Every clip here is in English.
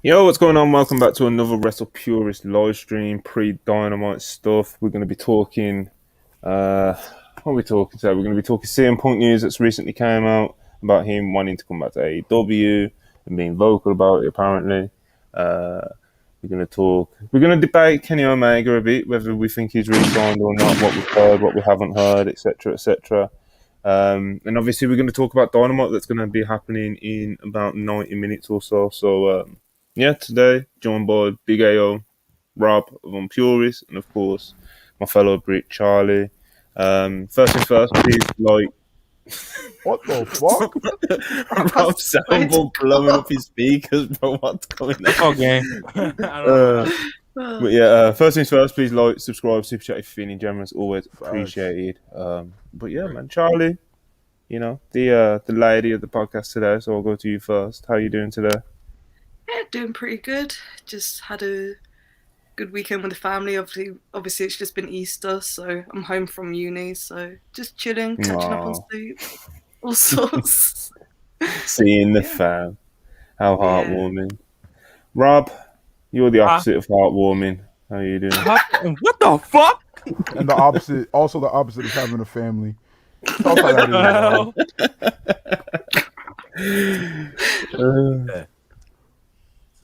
Yo, what's going on? Welcome back to another Wrestle Purist live stream, pre-Dynamite stuff. We're going to be talking, what are we talking today? We're going to be talking CM Punk news that's recently came out about him wanting to come back to AEW and being vocal about it, apparently. We're going to debate Kenny Omega a bit, whether we think he's re-signed or not, what we've heard, what we haven't heard, etc., etc. And obviously we're going to talk about Dynamite that's going to be happening in about 90 minutes or so. Yeah, today, joined by Big AO, Rob of Unpurist, and of course, my fellow Brit, Charlie. First things first, please like. What the fuck? Rob's soundboard blowing up his speakers, bro. What's going on? Okay. But yeah, first things first, please like, subscribe, super chat if you're feeling generous, always appreciated. But yeah, man, Charlie, you know, the lady of the podcast today, so I'll go to you first. How are you doing today? Yeah, doing pretty good. Just had a good weekend with the family. Obviously, it's just been Easter, so I'm home from uni, so just chilling, catching up on sleep, all sorts. Seeing the fam. How heartwarming. Rob, you're the opposite of heartwarming. How are you doing? What the fuck? And the opposite is having a family. Talk about that.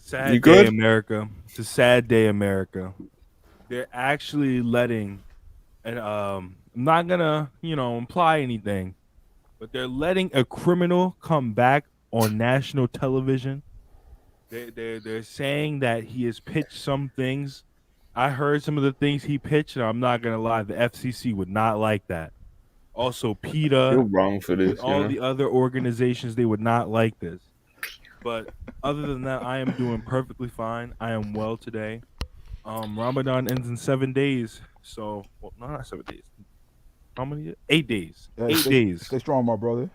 Sad day, America. It's a sad day, America. They're actually letting, and I'm not gonna, imply anything, but they're letting a criminal come back on national television. They're saying that he has pitched some things. I heard some of the things he pitched, and I'm not gonna lie, the FCC would not like that. Also, PETA, you're wrong for this. All the other organizations, they would not like this. But other than that, I am doing perfectly fine. I am well today. Ramadan ends in 7 days. So, well, no, not 7 days. How many? 8 days. Yeah, 8 days. Stay strong, my brother.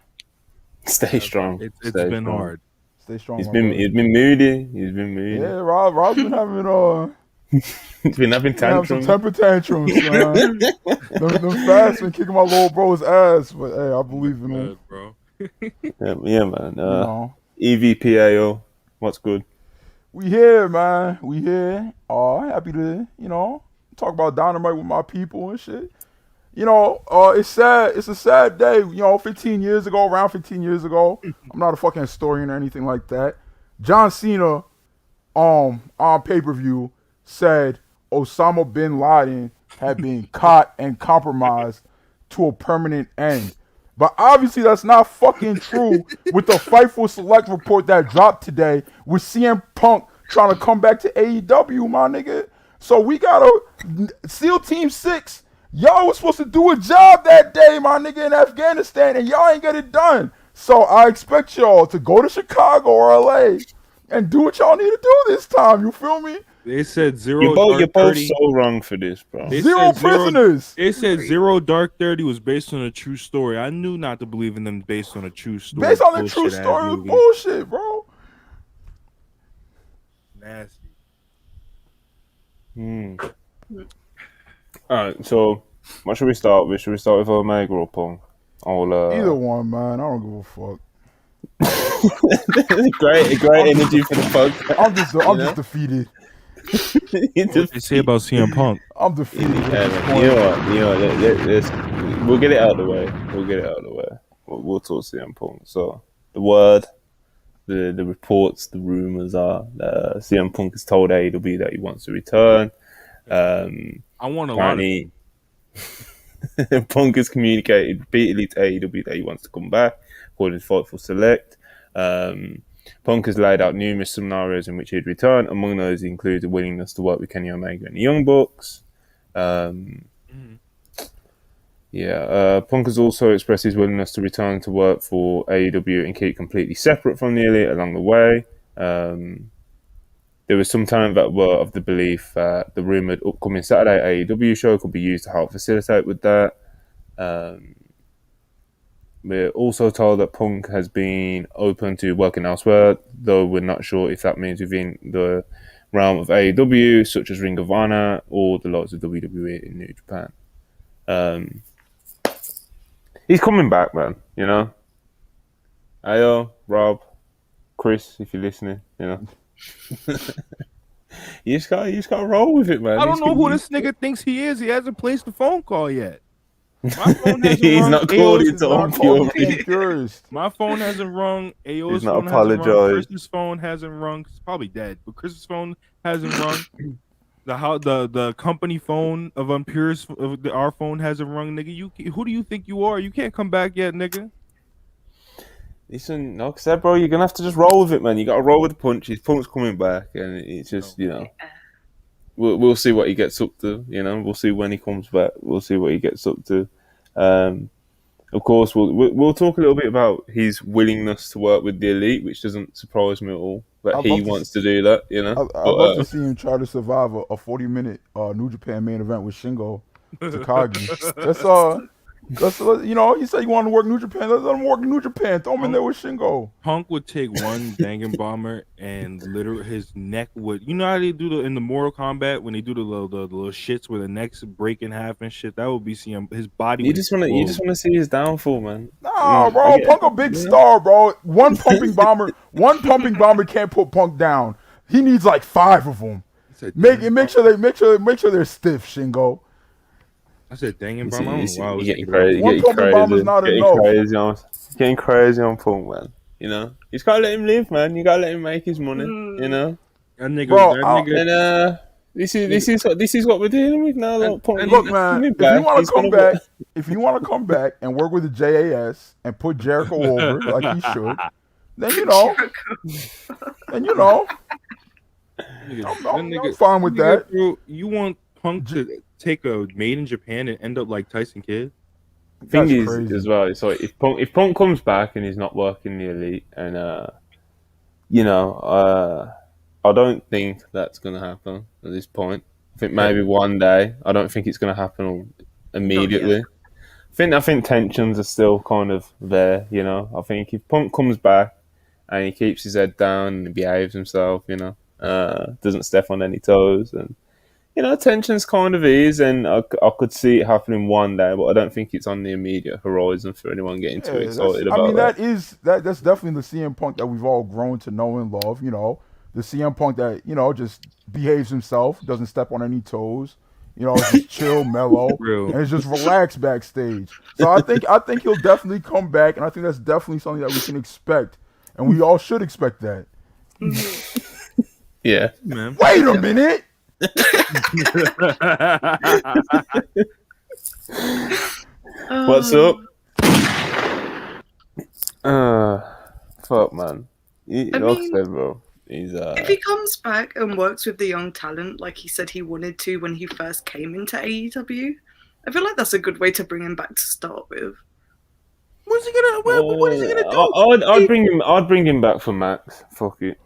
Stay strong. It's been hard. Stay strong. He's been moody. Yeah, Rob's been having he's been having tantrums. Some temper tantrums. them fast and kicking my little bro's ass, but hey, I believe in him, bro. yeah, man. EVPAO, what's good? We here, man. We here. Happy to, talk about Dynamite with my people and shit. It's sad. It's a sad day. 15 years ago, around 15 years ago, I'm not a fucking historian or anything like that. John Cena, on pay-per-view, said Osama bin Laden had been caught and compromised to a permanent end. But obviously that's not fucking true with the Fightful Select report that dropped today with CM Punk trying to come back to AEW, my nigga. So we got a SEAL Team 6. Y'all was supposed to do a job that day, my nigga, in Afghanistan, and y'all ain't get it done. So I expect y'all to go to Chicago or LA and do what y'all need to do this time. You feel me? They said zero. You're both so wrong for this, bro. Zero prisoners. They said Zero Dark 30 was based on a true story. I knew not to believe in them based on a true story. Based on a true story was bullshit, bro. Nasty. Alright, so what should we start with? Should we start with Omega or Punk? Either one, man. I don't give a fuck. great energy for the punk. I'm just defeated. What they say about CM Punk? I'm defeated. We'll get it out of the way. We'll talk CM Punk. So the word, the reports, the rumors are that CM Punk has told AEW that he wants to return. I want a lot of Punk has communicated repeatedly to AEW that he wants to come back, according to Fightful Select. Punk has laid out numerous scenarios in which he'd return. Among those include a willingness to work with Kenny Omega and the Young Bucks. Punk has also expressed his willingness to return to work for AEW and keep completely separate from the Elite along the way. There was some talent that were of the belief that the rumoured upcoming Saturday AEW show could be used to help facilitate with that. We're also told that Punk has been open to working elsewhere, though we're not sure if that means within the realm of AEW, such as Ring of Honor or the likes of WWE in New Japan. He's coming back, man, Ayo, Rob, Chris, if you're listening, You just gotta roll with it, man. I don't know who this nigga thinks he is. He hasn't placed the phone call yet. My phone hasn't He's rung. not called AO's it is on not called. Fury. My phone hasn't rung. AO's He's not phone hasn't rung. apologized. Chris's phone hasn't rung. He's probably dead. But Chris's phone hasn't rung. The company phone of Unpure's our phone hasn't rung, nigga. Who do you think you are? You can't come back yet, nigga. Listen, like I said, bro, you're gonna have to just roll with it, man. You gotta roll with the punches. Punk's coming back, and it's just we'll see what he gets up to. We'll see when he comes back. We'll see what he gets up to. Of course, we'll talk a little bit about his willingness to work with the elite, which doesn't surprise me at all. That he wants to do that, I'd love to see him try to survive a 40-minute New Japan main event with Shingo Takagi. That's you said you want to work New Japan. Let him work New Japan. Throw him in there with Shingo. Punk would take one Dangan bomber and literally his neck would. You know how they do in the Mortal Kombat when they do the little shits where the necks break in half and shit. That would be seeing his body. You just want to see his downfall, man. Nah, bro. Punk a big star, bro. One pumping bomber can't put Punk down. He needs like 5 of them. Make sure they're stiff, Shingo. I said, dang it, bomber. You're getting crazy. One pumping bomber's not enough. Getting crazy on Punk, man. You just gotta let him live, man. You gotta let him make his money. That nigga, And this is what we're dealing with now. Look, man, if you want to come back and work with the JAS and put Jericho over like he should, then I'm fine with that. Bro, you want Punk to take a made in Japan and end up like Tyson Kidd? Thing is, crazy. As well, so if Punk comes back and he's not working the elite, and I don't think that's gonna happen at this point. I think maybe one day. I don't think it's gonna happen immediately. I think tensions are still kind of there. I think if Punk comes back and he keeps his head down and behaves himself, doesn't step on any toes, and tensions kind of ease, and I could see it happening one day, but I don't think it's on the immediate horizon for anyone getting too excited about that. That's definitely the CM Punk that we've all grown to know and love. The CM Punk that just behaves himself, doesn't step on any toes. Just chill, mellow, and it's just relaxed backstage. So I think he'll definitely come back, and I think that's definitely something that we can expect, and we all should expect that. Yeah, man. Wait a minute. What's up? Fuck, man. Bro. If he comes back and works with the young talent like he said he wanted to when he first came into AEW, I feel like that's a good way to bring him back to start with. What is he gonna do? I'd bring him back for Max. Fuck it.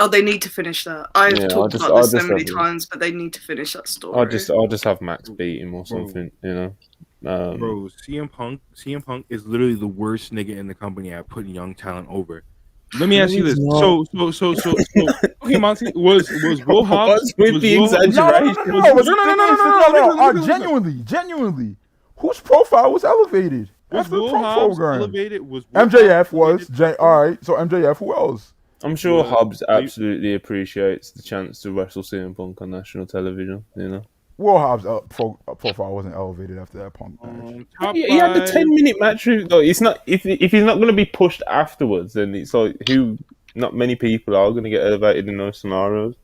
Oh, they need to finish that. I've talked about this so many times, but they need to finish that story. I'll just have Max beat him or something, Bro, CM Punk is literally the worst nigga in the company at putting young talent over. Let me ask you this. So okay, Monty, was Will Hobbs with the exaggeration? No. Genuinely. Whose profile was elevated after the Punk program? MJF was. All right, so MJF, who else? I'm sure Hobbs absolutely appreciates the chance to wrestle CM Punk on national television. Will Hobbs' profile wasn't elevated after that Punk match. He had the 10-minute match. It's not if he's not going to be pushed afterwards, then it's like not many people are going to get elevated in those scenarios.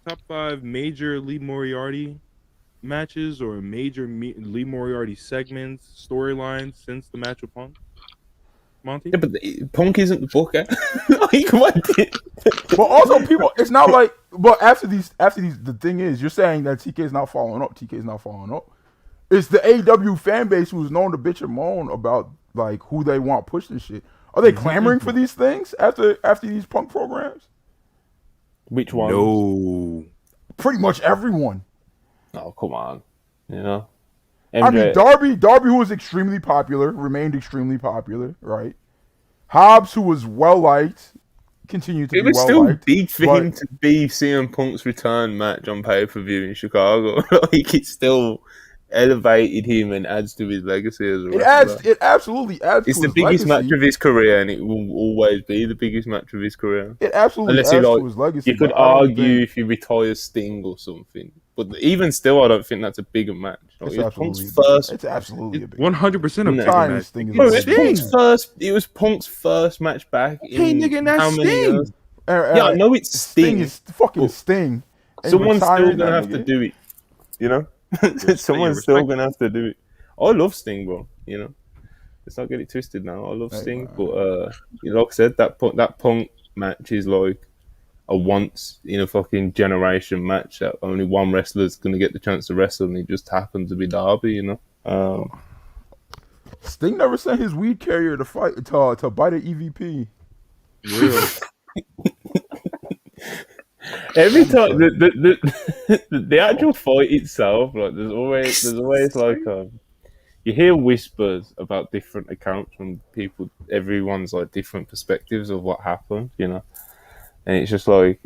Top 5 major Lee Moriarty matches or major Lee Moriarty segments, storylines since the match with Punk. Monty? Yeah, but Punk isn't the booker. But also, people, it's not like. But after these, the thing is, you're saying that TK's not following up. It's the AEW fan base who's known to bitch and moan about like who they want pushed and shit. Are they clamoring for these things after these Punk programs? Which one? No, pretty much everyone. Oh, come on, MJ. I mean, Darby, who was extremely popular, remained extremely popular, right? Hobbs, who was well liked, continued to be well liked. It was still big for him to be CM Punk's return match on pay-per-view in Chicago. Like, it's still elevated him and adds to his legacy as a It wrestler. It absolutely adds It's to the his biggest legacy. match of his career, and it will always be the biggest match of his career. It absolutely Unless he, adds like, to his legacy. you could but I don't argue think if he retires Sting or something, but even still, I don't think that's a bigger match. Like, it's it was absolutely Punk's a big, first. it's absolutely a big 100% a No. bigger Retiring match. Sting is Bro, a it was big Punk's match. first. It was Punk's first match back Hey, in nigga, and that's how many Sting. years? Yeah, I know it's Sting. Is fucking but Sting. And someone's still retiring gonna that have to nigga? do it. You know, someone's respect still it. gonna have to do it. I love Sting, bro. You know, let's not get it twisted now. I love Hey, Sting, man. but like I said, that Punk match is like a once in a fucking generation match that only one wrestler's gonna get the chance to wrestle, and it just happened to be Darby. You know. Sting never sent his weed carrier to fight to bite an EVP. Real. Every time the actual fight itself, like there's always like you hear whispers about different accounts from people. Everyone's like different perspectives of what happened, you know, and it's just like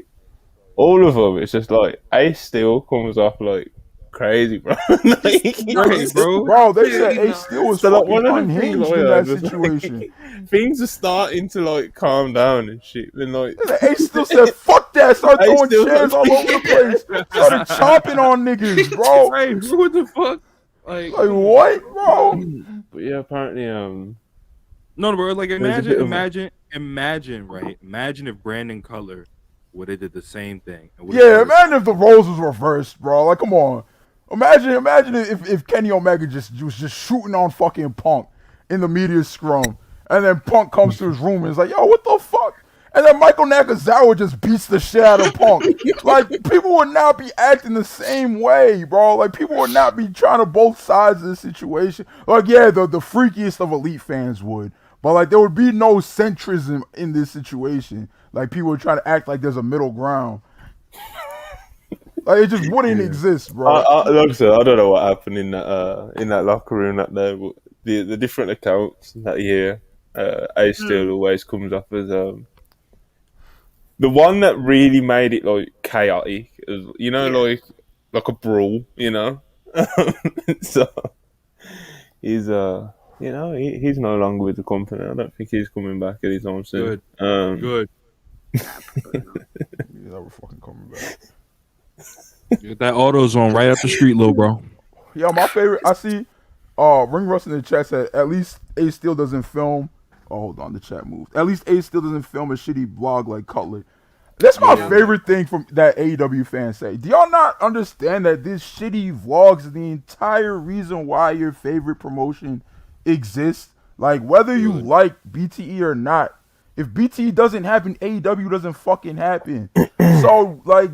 all of them. It's just like Ace still comes off like crazy, bro. Like, Right, bro. Bro, they said Absolutely Ace Steel was So, like, fucking one of the things unhinged I in heard that was, like, situation. things are starting to like calm down and shit. Then like Ace Steel said, "Fuck that!" Started Ace throwing Steel chairs all over the place. Started chopping on niggas, bro. Right, what the fuck? Like What, bro? But yeah, apparently no, bro. Like There's a bit of imagine, right? Imagine if Brandon Cutler would have did the same thing. Yeah, imagine if the roles was reversed, bro. Like, come on. Imagine if Kenny Omega was just shooting on fucking Punk in the media scrum, and then Punk comes to his room and is like, "Yo, what the fuck?" And then Michael Nakazawa just beats the shit out of Punk. Like, people would not be acting the same way, bro. Like, people would not be trying to both sides of the situation. Like, yeah, the freakiest of Elite fans would. But, like, there would be no centrism in this situation. Like, people would try to act like there's a middle ground. Like, it just wouldn't exist, bro. like I said, I don't know what happened in that locker room that day, but the different accounts that year, Ace Steel always comes up as the one that really made it like chaotic, you know, like a brawl, you know. So he's you know, he's no longer with the company. I don't think he's coming back anytime soon. Good. He's never fucking coming back. Get that AutoZone right up the street, little bro. Yeah, my favorite. I see. Ring Rust in the chat said at least Ace Steel doesn't film. Oh, hold on, the chat moved. At least Ace Steel doesn't film a shitty vlog like Cutler. That's my favorite thing from that AEW fans say. Do y'all not understand that this shitty vlogs is the entire reason why your favorite promotion exists? Like, whether you like BTE or not, if BTE doesn't happen, AEW doesn't fucking happen. So, like,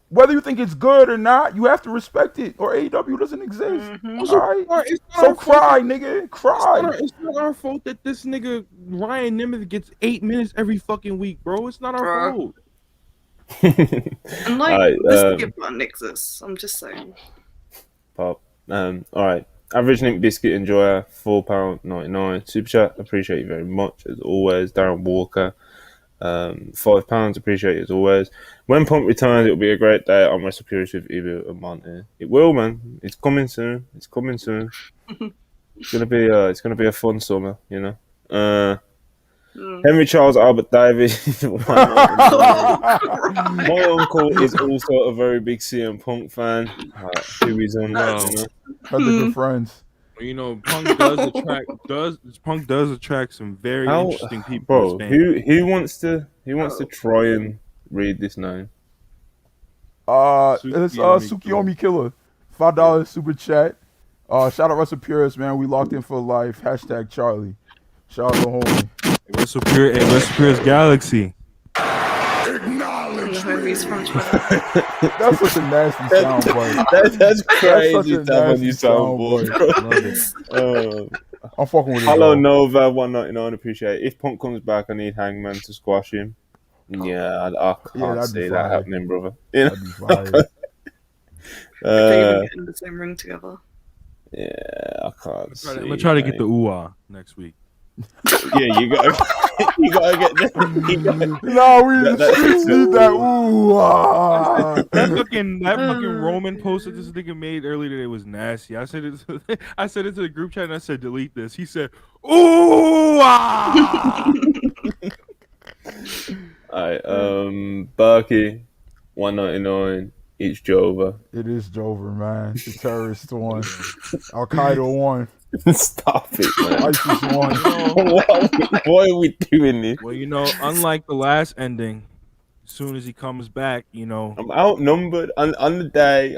whether you think it's good or not, you have to respect it, or AEW doesn't exist. All right? So cry, nigga. Cry. It's not our fault that this nigga Ryan Nemeth gets 8 minutes every fucking week, bro. It's not our fault. And like, this Skip button exists. I'm just saying. Pop. All right. Average Nick Biscuit Enjoyer, £4.99. Super chat, appreciate you very much as always. Darren Walker, £5, appreciate you as always. When Punk returns, it'll be a great day on Wrestle Purist with Evil and Monty. It will, man. It's coming soon. It's gonna be a fun summer, you know. Henry Charles Albert Davis. My uncle is also a very big CM Punk fan. Who is on that? You know? Had the good friends. You know, Punk does attract some very interesting people. Bro, who wants to try and read this name? It's Tsukiyomi Killer. $5 super chat. Shout out Russell Purist, man. We locked in for life. # Charlie. Shout out to homie. Russell Purist Galaxy. Homies from That's such a nasty soundbite. That's crazy. That's such a nasty soundbite. I'm fucking with it. Hello Nova 199. Appreciate it. If Punk comes back, I need Hangman to squash him. Yeah, I can't see that happening, brother. You know? That'd be fire. They get in the same ring together. Yeah, I can't see. I'm gonna try to get the ooh next week. Yeah, you go. You gotta get that. No, we the That- streets need that. Ooh, ah. That fucking Roman post that this nigga made earlier today was nasty. I said it to the group chat and I said delete this. He said, ooh ah. Alright, Berkey, 199. It's Jova. It is Jover, man. The terrorist one. Al Qaeda one. Stop it, man. ISIS one. Why are we doing this? Well, unlike the last ending, as soon as he comes back, I'm outnumbered on the day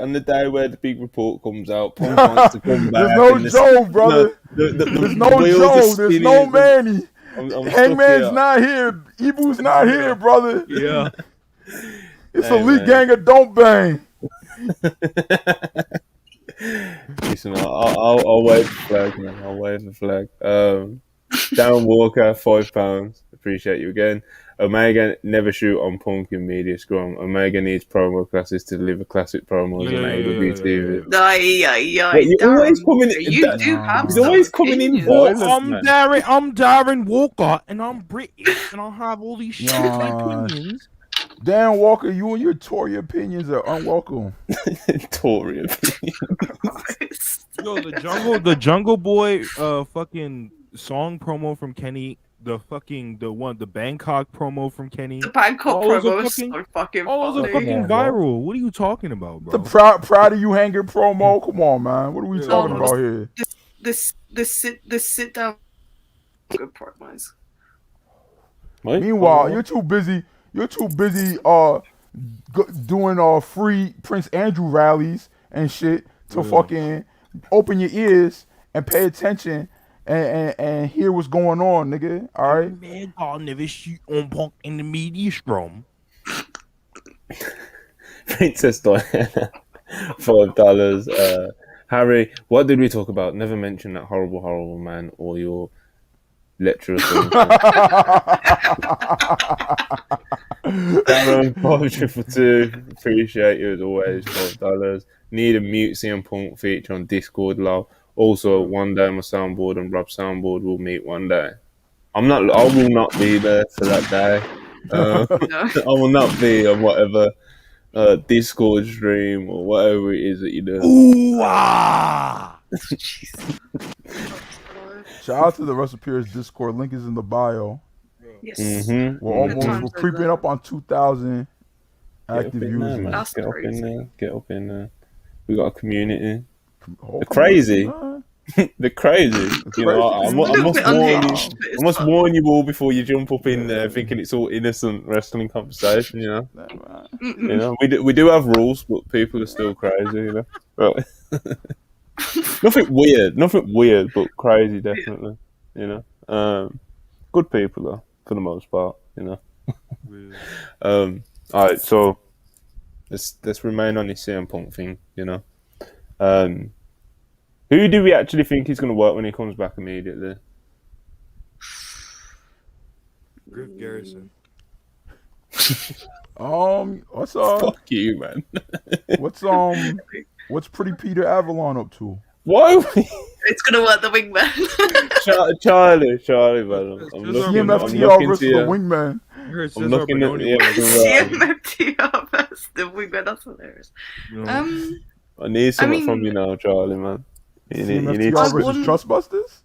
where the big report comes out. Punk wants to come back. There's no Joe, brother. There's no Joe. There's no Manny. Hangman's not here. Ibu's not here, brother. Yeah. It's Elite Gang of Don't Bang. Listen, I'll wave the flag, man. I'll wave the flag. Darren Walker, £5. Appreciate you again. Omega never shoot on Punk in media scrum. Omega needs promo classes to deliver classic promos on AEW TV. You're always coming in. You do have. He's always coming in. I'm Darren Walker, and I'm British, and I have all these shitty opinions. Dan Walker, you and your Tory opinions are unwelcome. Tory opinions. Yo, the Jungle Boy, fucking song promo from Kenny. The Bangkok promo from Kenny. The Bangkok promo is so fucking all those are fucking viral. What are you talking about, bro? The proud of you hanger promo. Come on, man. What are we talking about here? This sit down. Good promos. Meanwhile, you're too busy. Doing free Prince Andrew rallies and shit to fucking open your ears and pay attention. And hear what's going on, nigga. All right. Man, I'll never shoot on Punk in the media scrum. Princess Diana, $5. Harry, what did we talk about? Never mention that horrible man or your lecturer. Darren, 52. Appreciate you as always. $5. Need a mute CM Punk feature on Discord, love. Also, one day my soundboard and Rob's soundboard will meet one day. I will not be there for that day. I will not be on whatever Discord stream or whatever it is that you do. Ooh, ah! Shout out to the Recipes Discord. Link is in the bio. Yes. Mm-hmm. We're creeping up on 2,000 active users. That's crazy. Get up in there. We got a community. They're crazy. They're crazy. I must warn you all before you jump up in there thinking it's all innocent wrestling conversation. We do have rules, but people are still crazy. But nothing weird, but crazy definitely. Good people though, for the most part. All right, so let's remain on this CM Punk thing. Who do we actually think is going to work when he comes back immediately? Griff Garrison. What's Fuck you, man. What's Pretty Peter Avalon up to? Why? It's gonna work the wingman. Charlie, man. I'm looking CMFTR versus the wingman. I'm looking at CMFTR versus the wingman. That's hilarious. I need something from you now, Charlie, man. You need versus Trustbusters?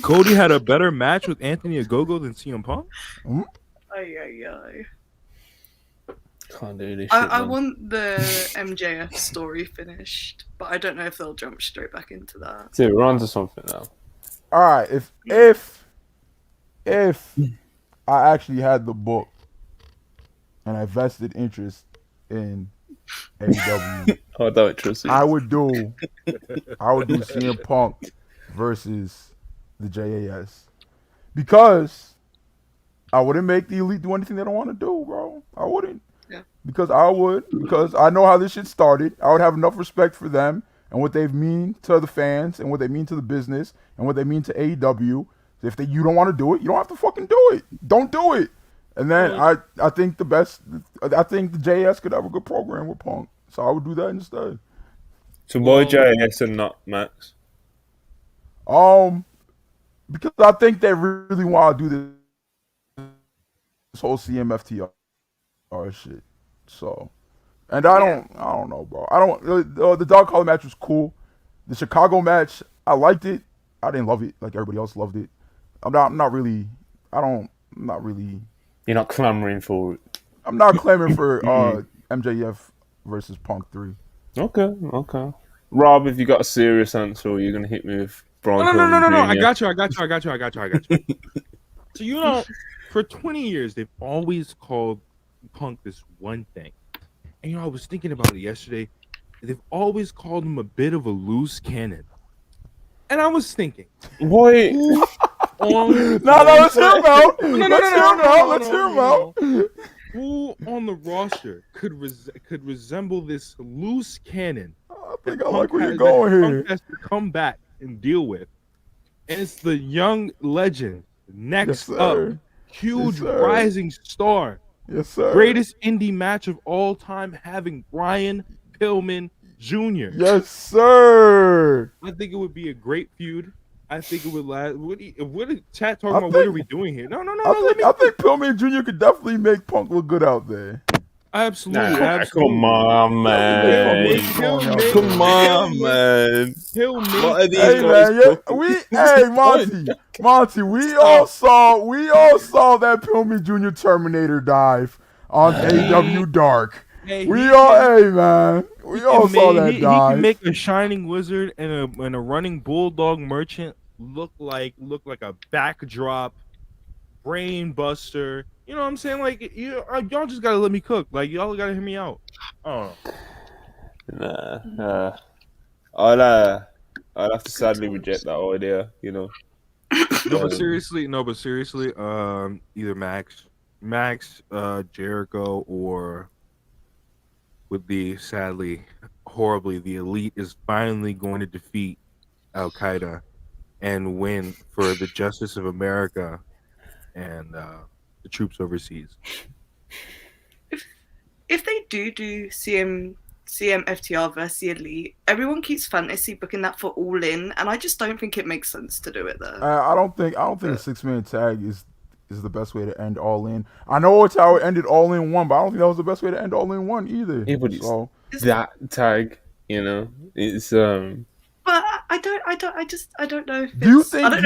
Cody had a better match with Anthony Ogogo than CM Punk? Can't do this shit, I man. want the MJF story finished, but I don't know if they'll jump straight back into that. See, we're on to something now. All right, if I actually had the book and I vested interest in AEW, I don't trust you. I would do CM Punk versus the JAS because I wouldn't make the Elite do anything they don't want to do, bro. I wouldn't. Yeah. Because I know how this shit started. I would have enough respect for them and what they mean to the fans and what they mean to the business and what they mean to AEW. If you don't want to do it, you don't have to fucking do it. Don't do it. And then I think the JS could have a good program with Punk. So I would do that instead. So why JS and not Max? Because I think they really want to do this whole CMFTR shit. So, and I don't know, bro. I don't. The dog collar match was cool. The Chicago match, I liked it. I didn't love it like everybody else loved it. I'm not really. I'm not really. You're not clamoring for it. I'm not clamoring for MJF versus Punk 3. Okay. Rob, if you got a serious answer, or you're gonna hit me with Brian Pillman No. Jr.? I got you. So for 20 years they've always called Punk this one thing, and I was thinking about it yesterday. They've always called him a bit of a loose cannon, and I was thinking, Wait. Let's hear him out. Let's hear him out. Who on the roster could resemble this loose cannon? I think I like where you're going here. Punk has to come back and deal with, and it's the young legend next up, huge rising star, yes sir, greatest indie match of all time, having Brian Pillman Jr. Yes sir. I think it would be a great feud. I think it would last. What are chat talking about? What are we doing here? No. I think Pillman Jr. could definitely make Punk look good out there. Absolutely. Come on, man. Come on, man. What are these guys? Monty. We all saw that Pillman Jr. Terminator dive on AEW Dark. We all saw that dive. He can make a shining wizard and a running bulldog merchant look like a backdrop brain buster. You know what I'm saying? Like y'all just gotta let me cook. Like y'all gotta hear me out. Oh. Nah. I'll have to sadly reject that idea. You know. No, but seriously, either Max, Jericho, or with the horribly, the Elite is finally going to defeat Al Qaeda and win for the justice of America and the troops overseas. If they do CMFTR versus the Elite, everyone keeps fantasy booking that for All In, and I just don't think it makes sense to do it there. I don't think a 6-man tag is the best way to end All In. I know it's how it ended All In 1, but I don't think that was the best way to end All In 1 either. Yeah, but it's that tag, you know, it's But I don't know. I don't know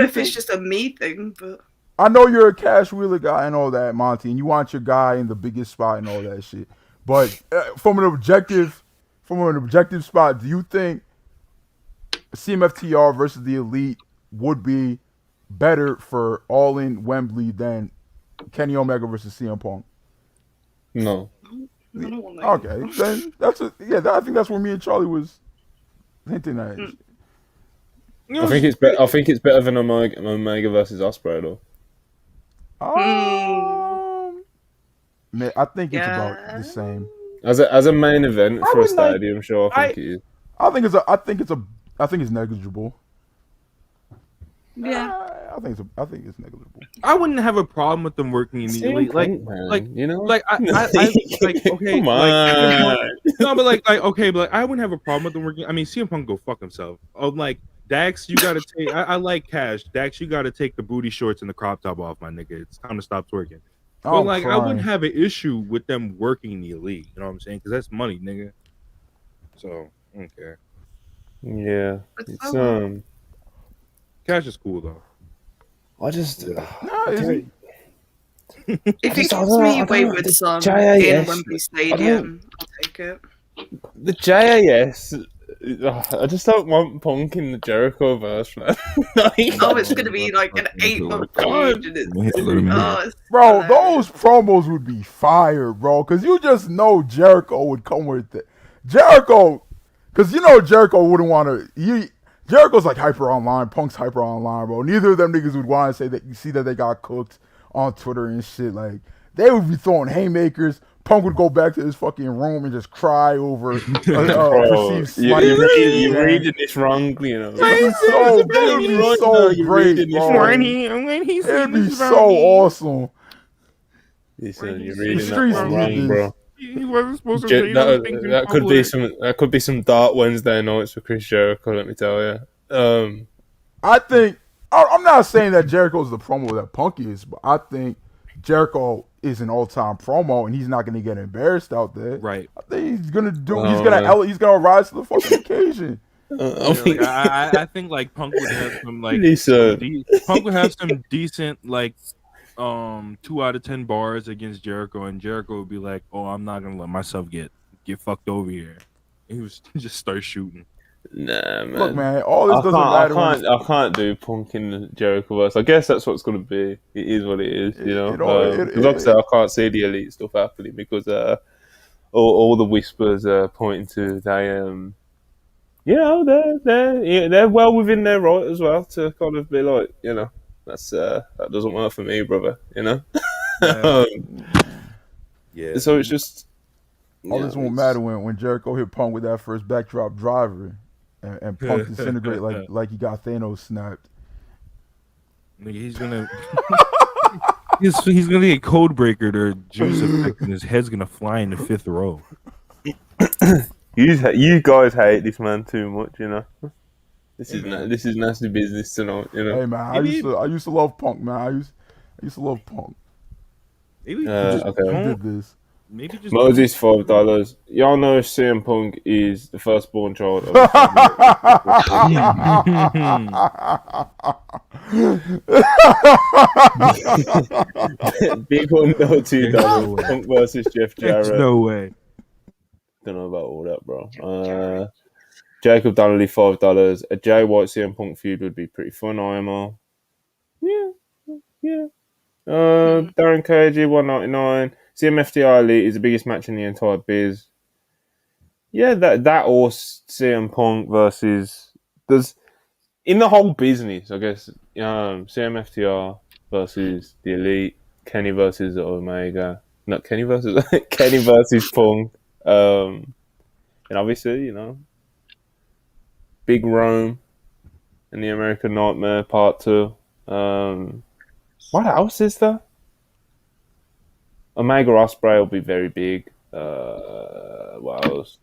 if it's just a me thing, but I know you're a Cash Wheeler guy and all that, Monty, and you want your guy in the biggest spot and all that shit. But from an objective spot, do you think CMFTR versus the Elite would be better for All In Wembley than Kenny Omega versus CM Punk? No. I don't want that. Okay, then I think that's where me and Charlie was hinting at. I think it's better than Omega versus Ospreay though. Man, I think it's about the same. As a main event for a stadium show, I think it is. I think it's negligible. Yeah. I think it's negligible. I wouldn't have a problem with them working in the Elite, you know, like I like okay, come on. No, but like okay, but I wouldn't have a problem with them working. I mean, CM Punk go fuck himself. Like Dax, you gotta take. I like Cash. Dax, you gotta take the booty shorts and the crop top off, my nigga. It's time to stop twerking. But like, I wouldn't have an issue with them working the Elite. You know what I'm saying? Because that's money, nigga. So I don't care. Yeah, it's Cash is cool though. I just if it gives me Wayward Son in Wembley Stadium, I'll take it. The JAS. I just don't want Punk in the Jericho verse, man. It's gonna be like an 8-month feud. Bro, those promos would be fire, bro. Because you just know Jericho would come with it. Jericho, because you know Jericho wouldn't want to. Jericho's like hyper online, Punk's hyper online, bro. Neither of them niggas would want to say that you see that they got cooked on Twitter and shit. Like, they would be throwing haymakers. Punk would go back to his fucking room and just cry over perceived slight. You're reading this wrong, you know. It'd be so great, bro. It'd be so awesome. Listen, you're reading that wrong, bro. He wasn't supposed to say those things in public. That could be some dark Wednesday nights for Chris Jericho. Let me tell you. I think I'm not saying that Jericho's the promo that Punk is, but I think Jericho is an all-time promo, and he's not going to get embarrassed out there. Right. I think he's gonna do. He's gonna rise to the fucking occasion. I think like Punk would have some like Punk would have some decent like 2 out of 10 bars against Jericho, and Jericho would be like, "Oh, I'm not gonna let myself get fucked over here." And he was just start shooting. Nah, man. Look, man, all this doesn't matter. I can't do Punk in the Jericho verse. I guess that's what's going to be. It is what it is, you know. Because obviously I can't see the Elite stuff happening because all the whispers are pointing to they're well within their right as well to kind of be like, you know, that's that doesn't work for me, brother. You know. Yeah. So it's just. All this won't matter when Jericho hit Punk with that first backdrop driver, and Punk disintegrate like he got Thanos snapped. He's gonna he's gonna get code breaker or juice effect, and his head's gonna fly in the 5th row. You guys hate this man too much, you know. This is nasty business tonight, you know. Hey man, I used to love Punk, man. I used to love Punk. Maybe did this. Maybe just Moses $5. Y'all know CM Punk is the firstborn child of Big one, no $2. Punk versus Jeff Jarrett. No way. Don't know about all that, bro. Jacob Donnelly $5. A Jay White CM Punk feud would be pretty fun. IMO. Yeah. Darren KG $1.99. CMFDI Elite is the biggest match in the entire biz. Yeah, that or CM Punk versus in the whole business, I guess. CMFTR versus the Elite, Kenny versus Omega, not Kenny versus Kenny versus Punk, and obviously, you know, Big Rome and the American Nightmare Part 2. What else is there? Omega Ospreay will be very big. What else?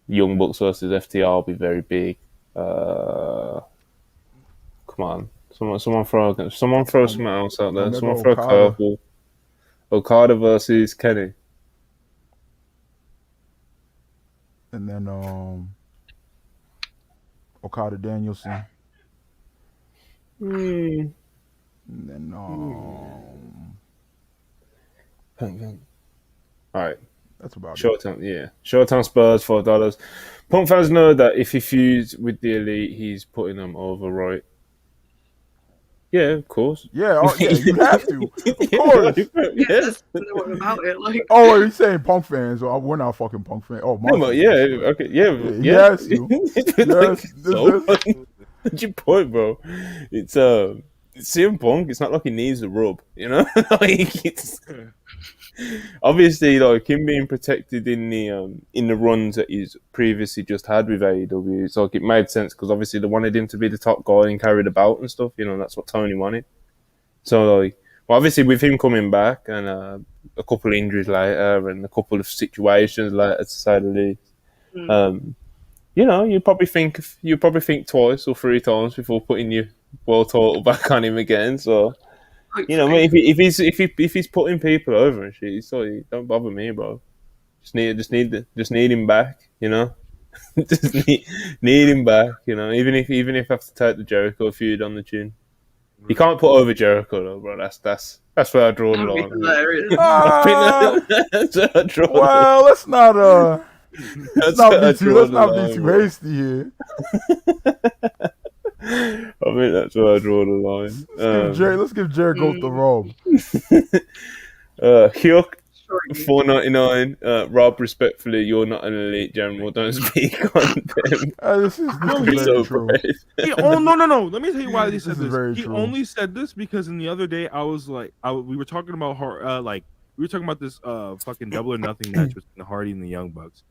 Young Bucks versus FTR will be very big. Come on, someone throw something else out there. Someone throw a curveball. Okada versus Kenny. And then Okada Danielson. And then Alright. That's about Showtime, yeah. Showtime Spurs, $4. Punk fans know that if he feuds with the Elite, he's putting them over, right? Yeah, of course. Yeah, you have to. Of course. Yes. About it, like. Oh, are you saying Punk fans? Well, we're not fucking Punk fans. Oh, my okay, yeah. Yes, you. Yes. What's your point, bro? It's CM Punk. It's not like he needs a rub, you know. Like it's obviously like him being protected in the runs that he's previously just had with AEW. It's like it made sense because obviously they wanted him to be the top guy and carry the belt and stuff. You know, that's what Tony wanted. So like, well, obviously with him coming back and a couple of injuries later and a couple of situations later, to say the least. You know, you probably think twice or 3 times before putting your world title back on him again. So, you know, if he's putting people over and shit, so don't bother me, bro. Just need him back. You know, just need him back. You know, even if I have to take the Jericho feud on the chin, you can't put over Jericho though, bro. That's where I draw the line. That's where I draw the line. Let's not. Let's not be too hasty here. I mean, that's where I draw the line. Let's give Jericho the robe. Hyuk, $4.99. Rob, respectfully, you're not an Elite General. Don't speak on them. This is very true. No. Let me tell you why he said this. He only said this because in the other day I was like, we were talking about we were talking about this fucking Double or Nothing match between Hardy and the Young Bucks.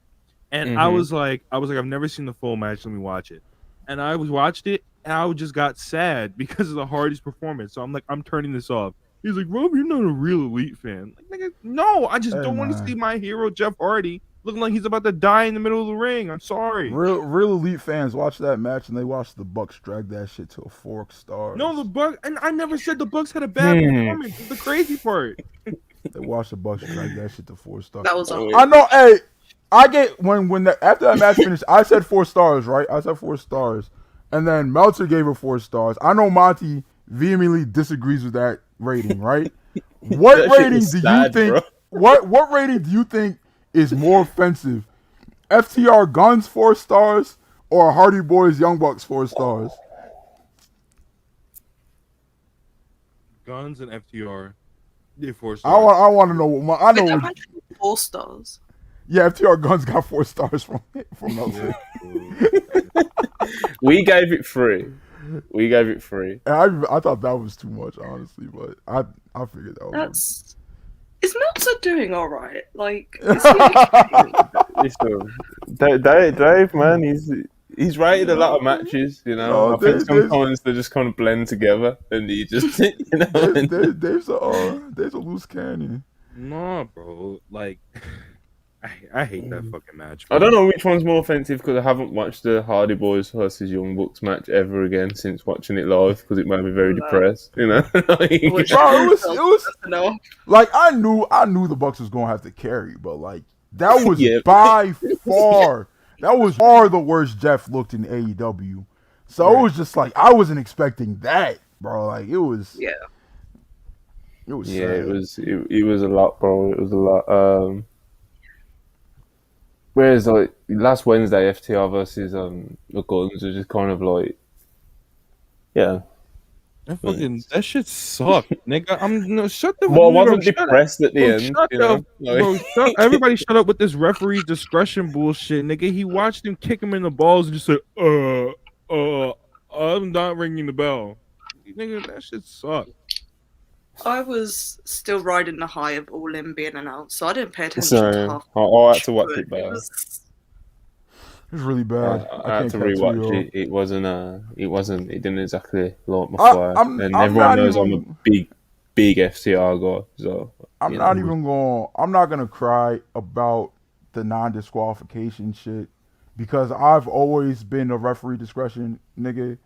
And I was like, I've never seen the full match. Let me watch it. And I watched it, and I just got sad because of the Hardy's performance. So I'm like, I'm turning this off. He's like, Rob, you're not a real Elite fan. Like, nigga, no, I just don't want to see my hero Jeff Hardy looking like he's about to die in the middle of the ring. I'm sorry. Real elite fans watch that match and they watch the Bucks drag that shit to 4 stars. No, the Bucks, and I never said the Bucks had a bad performance. It's the crazy part. They watch the Bucks drag that shit to 4 stars. That was I know. Hey, I get after that match finished, I said 4 stars, right? I said 4 stars, and then Meltzer gave it 4 stars. I know Monty vehemently disagrees with that rating, right? What rating do you think? What rating do you think is more offensive? FTR Guns 4 stars or Hardy Boys Young Bucks 4 stars? Guns and FTR. Yeah, 4 stars. I want to know. I know. 4 stars. Yeah, FTR Guns got 4 stars from Meltzer. We gave it 3. We gave it 3. I thought that was too much, honestly, but I figured that was. Is Meltzer doing all right? Like, Dave, man, he's rated a lot of matches. You know, I think sometimes they just kind of blend together, and you just, you know. There's a loose cannon. No, bro. Like, I hate that fucking match. Bro. I don't know which one's more offensive because I haven't watched the Hardy Boys versus Young Bucks match ever again since watching it live because it made me very depressed. You know, it was like I knew the Bucks was gonna have to carry, but like that was by far that was far the worst Jeff looked in AEW. So it was just like I wasn't expecting that, bro. Like it was. Yeah. It was. Yeah, sad. it was a lot, bro. It was a lot. Whereas like last Wednesday, FTR versus the Guns was just kind of like, yeah. That shit sucked, nigga. Shut the. Well, I wasn't depressed at the end. Shut up, bro. Everybody, shut up with this referee discretion bullshit, nigga. He watched him kick him in the balls and just said, I'm not ringing the bell, nigga. That shit sucked. I was still riding the high of All In being announced, so I didn't pay attention to half. I had to watch it back. It was really bad. I had to rewatch it. It wasn't. It didn't exactly light my fire. And everyone knows I'm a big FCR guy. So I'm not gonna cry about the non-disqualification shit because I've always been a referee discretion nigga.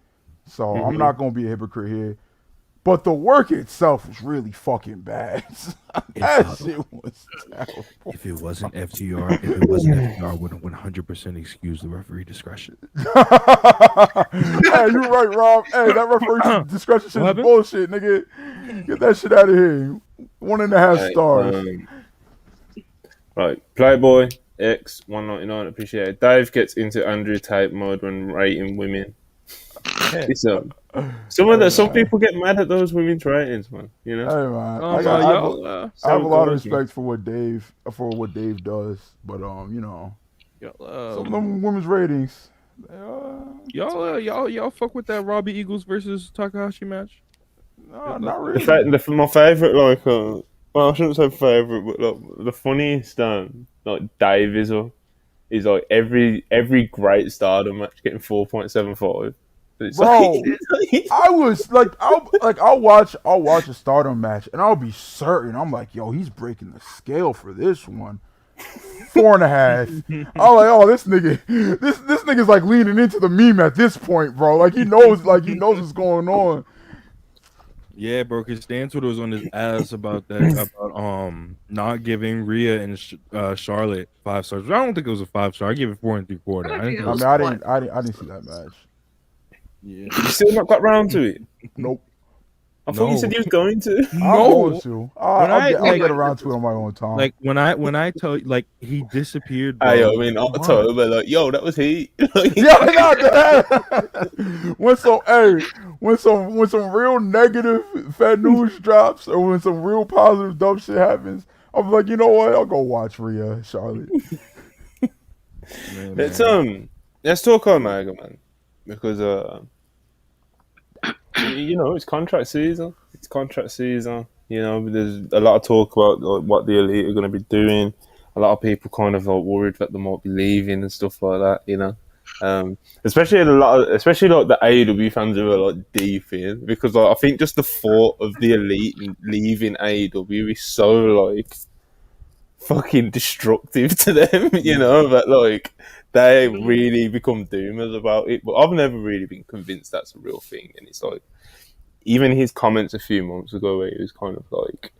So I'm not gonna be a hypocrite here. But the work itself was really fucking bad. That shit was terrible. If it wasn't FTR, I would have 100% excused the referee discretion. Hey, you're right, Rob. Hey, that referee discretion shit is bullshit, nigga. Get that shit out of here. 1.5 stars. Right, Playboy X 199. Appreciate it. Dave gets into Andrew Tate mode when rating women. Some people get mad at those women's ratings, man. You know. Hey, man. I have a lot of respect for what Dave does, but you know, some of them women's ratings. Y'all fuck with that Robbie Eagles versus Takahashi match? No, not really. My favorite, like, well, I shouldn't say favorite, but like, the funniest, like Dave is like every great Stardom match getting 4.75. Bro, I was like, I'll watch a Stardom match and I'll be certain. I'm like, yo, he's breaking the scale for this one. 4.5. I'm like, oh, this nigga's like leaning into the meme at this point, bro. Like he knows what's going on. Yeah, bro, because Stan Twitter was on his ass about that, about not giving Rhea and Charlotte 5 stars. I don't think it was a 5-star. I give it 4 3/4. I didn't see that match. Yeah. You still not got round to it? Nope. I thought you said you was going to. I'm going to. I'll get around to it on my own time. Like when I tell you, like he disappeared. I mean, October, like, yo, that was heat. When some real negative fat news drops, or when some real positive dumb shit happens, I'm like, you know what? I'll go watch Rhea Charlotte. Let's talk Omega, man. Because you know, it's contract season. You know, there's a lot of talk about like, what the Elite are going to be doing. A lot of people kind of like worried that they might be leaving and stuff like that. You know, especially like the AEW fans who are like deep in, because like, I think just the thought of the Elite leaving AEW is so like fucking destructive to them, you know, that like they really become doomers about it. But I've never really been convinced that's a real thing. And it's like, even his comments a few months ago, where he was kind of like,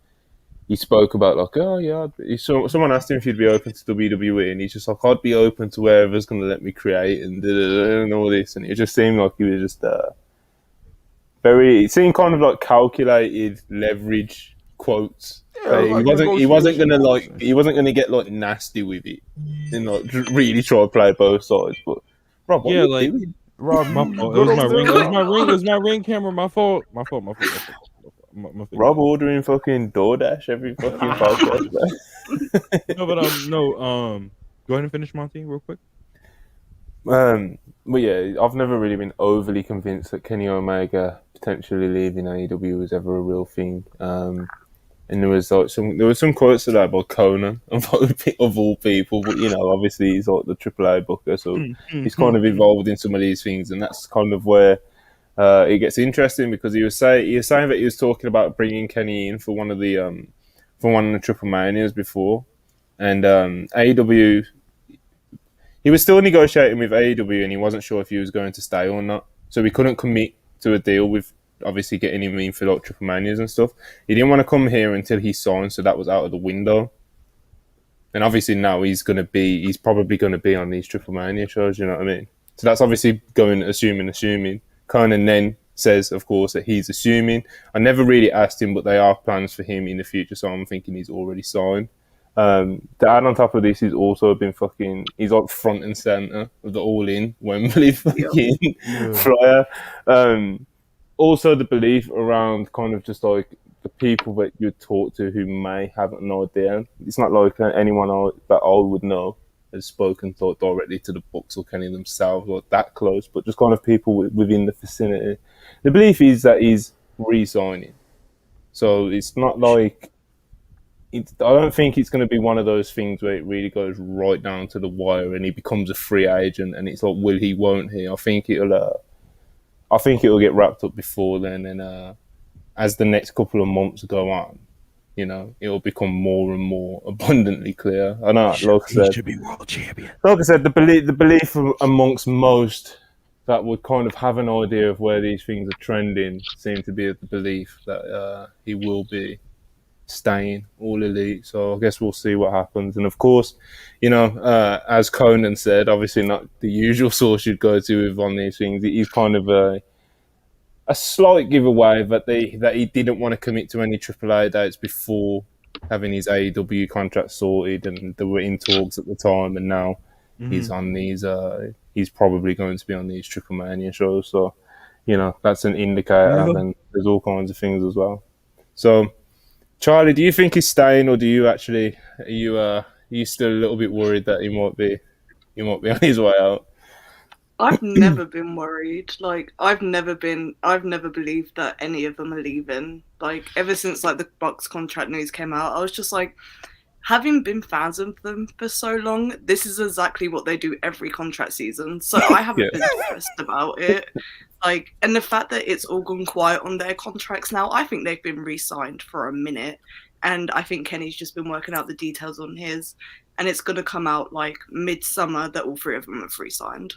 he spoke about like, oh yeah, someone asked him if he'd be open to WWE, and he's just like, I'd be open to wherever's going to let me create and all this, and it just seemed like he was just it seemed kind of like calculated leverage quotes. Yeah, He like wasn't gonna negotiation like, he wasn't gonna get like nasty with it and like really try to play both sides. But Rob, what are you doing? Rob, My you fault. good It was over my there, ring. It was Rob? my ring. It was my ring camera. My fault. My fault. My fault. My fault. Rob ordering fucking DoorDash every fucking podcast, bro. No, but no. Go ahead and finish Monty real quick. But yeah, I've never really been overly convinced that Kenny Omega potentially leaving AEW was ever a real thing. And there was like some quotes to that by Conan of all people, but you know, obviously he's like the AAA booker, so he's kind of involved in some of these things, and that's kind of where it gets interesting, because he was saying that he was talking about bringing Kenny in for one of the Triple Manias before, and AEW. He was still negotiating with AEW, and he wasn't sure if he was going to stay or not, so he couldn't commit to a deal with obviously getting him in for like Triple Manias and stuff. He didn't want to come here until he signed, so that was out of the window. And obviously now he's probably going to be on these Triple Mania shows, you know what I mean? So that's obviously assuming. Conan then says, of course, that he's assuming. I never really asked him, but they are plans for him in the future, so I'm thinking he's already signed. To add on top of this, he's also been he's like front and center of the All In Wembley fucking flyer. Also, the belief around kind of just like the people that you talk to who may have an idea. It's not like anyone that I would know has spoken directly to the Bucks or Kenny themselves or that close, but just kind of people within the vicinity. The belief is that he's re-signing. So it's not like... I don't think it's going to be one of those things where it really goes right down to the wire and he becomes a free agent and it's like, will he, won't he? I think it'll get wrapped up before then, and as the next couple of months go on, you know, it'll become more and more abundantly clear. I know, He should be world champion. Like I said, the belief amongst most that would kind of have an idea of where these things are trending seem to be the belief that he will be staying All Elite. So I guess we'll see what happens. And of course, you know, as Conan said, obviously not the usual source you'd go to on these things. He's kind of a slight giveaway that he didn't want to commit to any AAA dates before having his AEW contract sorted, and they were in talks at the time, and now he's on these. He's probably going to be on these Triple Mania shows. So, you know, that's an indicator, and there's all kinds of things as well. So, Charlie, do you think he's staying, or do you actually are you still a little bit worried that he might be on his way out? I've never been worried. Like I've never believed that any of them are leaving. Like ever since like the Bucks contract news came out, I was just like, having been fans of them for so long, this is exactly what they do every contract season. So I haven't been stressed about it. Like, and the fact that it's all gone quiet on their contracts now, I think they've been re-signed for a minute, and I think Kenny's just been working out the details on his, and it's gonna come out like midsummer that all three of them have re-signed.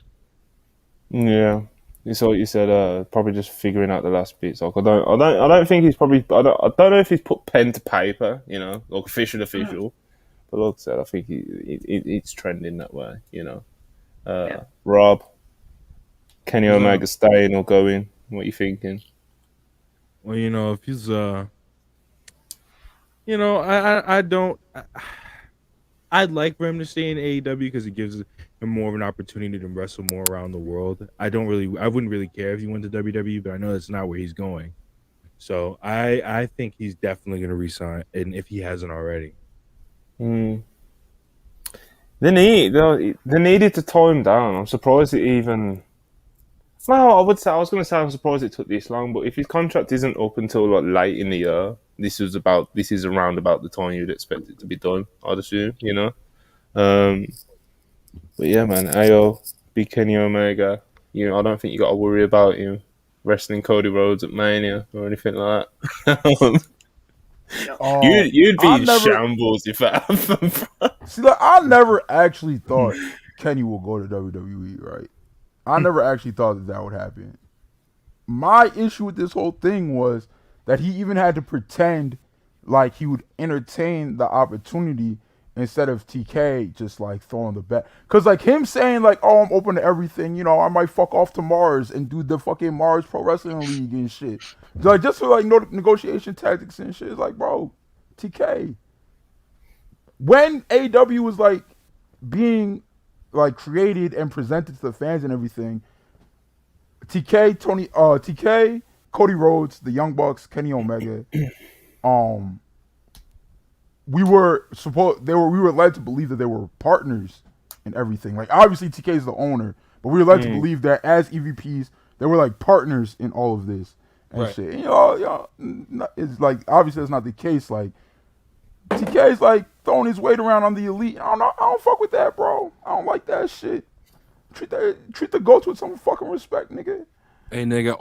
Yeah, it's what you said. Probably just figuring out the last bits. Like I don't think he's probably. I don't know if he's put pen to paper. You know, like official. But like I said, I think it's trending that way. You know, Rob, Kenny Omega staying or going? What are you thinking? Well, you know, if he's you know, I don't. I'd like for him to stay in AEW because it gives him more of an opportunity to wrestle more around the world. I wouldn't really care if he went to WWE, but I know that's not where he's going. So I think he's definitely going to resign, and if he hasn't already. They needed to tie him down. I'm surprised it even. Well, I was going to say I'm surprised it took this long, but if his contract isn't up until like late in the year, this is around about the time you'd expect it to be done, I'd assume, you know. But yeah, man, AO, big Kenny Omega. You know, I don't think you got to worry about him wrestling Cody Rhodes at Mania or anything like that. You'd be I in never shambles if that happened. see. Like, I never actually thought Kenny will go to WWE. Right? I never actually thought that would happen. My issue with this whole thing was that he even had to pretend like he would entertain the opportunity instead of TK just like throwing the bet. Cause like him saying like, "Oh, I'm open to everything," I might fuck off to Mars and do the fucking Mars Pro Wrestling League and shit. Like just for like no negotiation tactics and shit. It's like, bro, TK. When AEW was like being like created and presented to the fans and everything, TK, Cody Rhodes, the Young Bucks, Kenny Omega, we were led to believe that they were partners in everything. Like obviously TK is the owner, but we were led to believe that as EVPs, they were like partners in all of this and shit. It's like obviously that's not the case. Like TK is like throwing his weight around on the elite. I don't fuck with that, bro. I don't like that shit. Treat the goats with some fucking respect, nigga. Hey, nigga,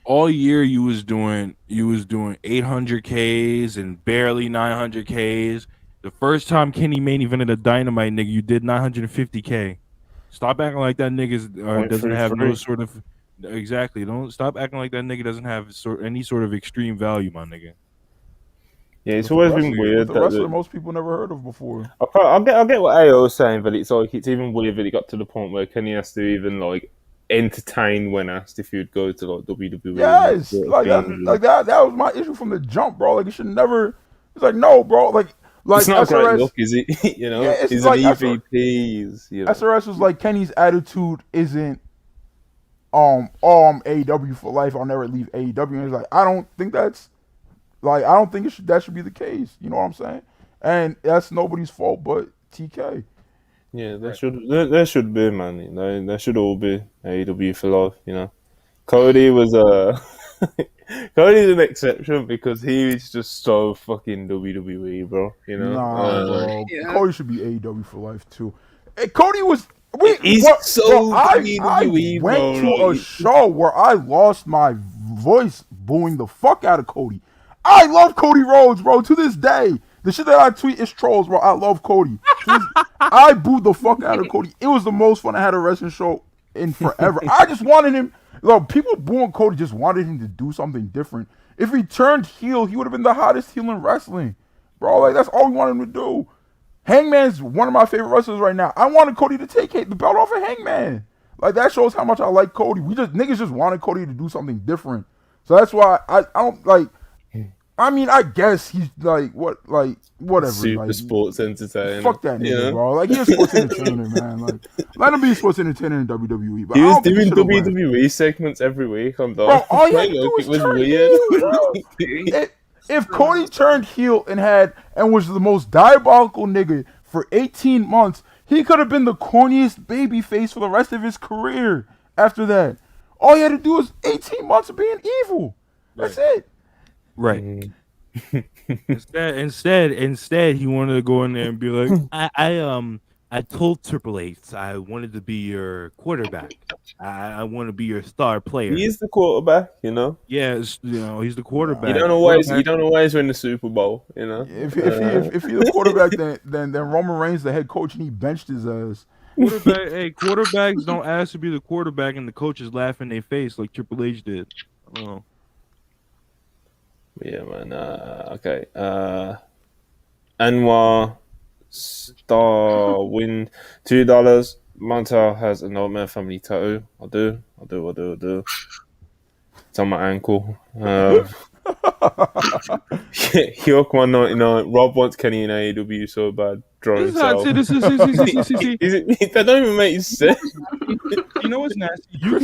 all year you was doing 800Ks and barely 900Ks. The first time Kenny main evented a Dynamite, nigga, you did 950K. Stop acting like that nigga doesn't have no sort of exactly. Don't stop acting like that nigga doesn't have any sort of extreme value, my nigga. Yeah, it's always been weird. The wrestler most people never heard of before. I get what AO was saying, but it's like it's even weird that it got to the point where Kenny has to even like entertain when asked if you'd go to like WWE. Yes, that was my issue from the jump, bro. Like it should never. It's like no, bro. Like it's not SRS, a great look, is it? He's like an EVP. SRS was like Kenny's attitude isn't AEW for life. I'll never leave AEW. And it's like I don't think that should be the case. You know what I'm saying? And that's nobody's fault but TK. Yeah, there should be, man. There should all be AEW for life. Cody was Cody's an exception because he is just so fucking WWE, bro. Nah, bro. Yeah. Cody should be AEW for life too. Hey, Cody was. I went to a show where I lost my voice booing the fuck out of Cody. I love Cody Rhodes, bro. To this day, the shit that I tweet is trolls, bro. I love Cody. I booed the fuck out of Cody. It was the most fun I had a wrestling show in forever. I just wanted him. Look, people booing Cody just wanted him to do something different. If he turned heel, he would have been the hottest heel in wrestling, bro. Like that's all we wanted him to do. Hangman's one of my favorite wrestlers right now. I wanted Cody to take the belt off of Hangman. Like that shows how much I like Cody. Niggas just wanted Cody to do something different. So that's why I don't like. I mean, I guess he's like whatever. Super sports entertainer. Fuck that nigga, bro. Like he's a sports entertainer, man. Like let him be a sports entertainer in WWE. But he was doing WWE segments every week on those. Bro, all you had to do was was turn weird. heel, if Cody turned heel and was the most diabolical nigga for 18 months, he could have been the corniest baby face for the rest of his career after that. All he had to do was 18 months of being evil. That's it. Right. Instead, he wanted to go in there and be like, I told Triple H I wanted to be your quarterback. I want to be your star player. He's the quarterback, Yeah, he's the quarterback. You don't always win the Super Bowl, If he's the quarterback, then Roman Reigns the head coach and he benched his ass. Quarterbacks don't ask to be the quarterback and the coaches laugh in their face like Triple H did. Oh. Yeah, man. Okay. Anwar Star win $2. Montel has a Nightmare Family tattoo. I do. It's on my ankle. York 199. Rob wants Kenny in AEW so bad. Draw himself. That don't even make sense. You know what's nasty? You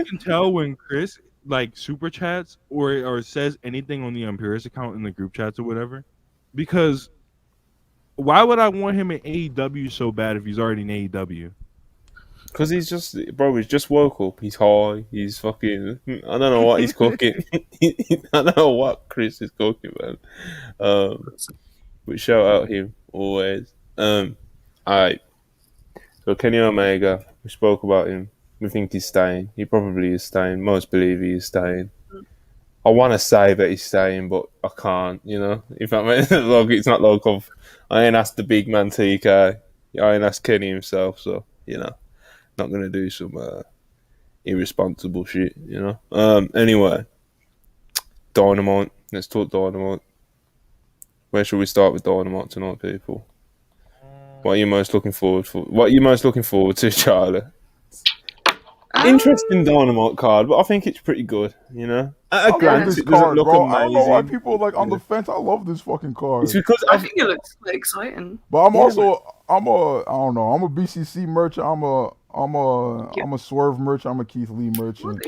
can tell when Chris like super chats or says anything on the Imperius account in the group chats or whatever, because why would I want him in AEW so bad if he's already in AEW? Because he's just woke up. He's high. He's fucking. I don't know what he's cooking. I don't know what Chris is cooking, man. But shout out him always. Alright. So Kenny Omega, we spoke about him. We think he's staying. He probably is staying. Most believe he is staying. I want to say that he's staying, but I can't. If I mean, like it's not like I ain't asked the big man TK. I ain't asked Kenny himself, so not gonna do some irresponsible shit. Anyway, Dynamite. Let's talk Dynamite. Where should we start with Dynamite tonight, people? What are you most looking forward for? What are you most looking forward to, Charlie? Interesting Dynamite card, but I think it's pretty good. At a glance, it doesn't look amazing. I don't know why people are on the fence. I love this fucking card. It's because I think it looks quite exciting. But I'm a BCC merchant. I'm a Swerve merchant. I'm a Keith Lee merchant.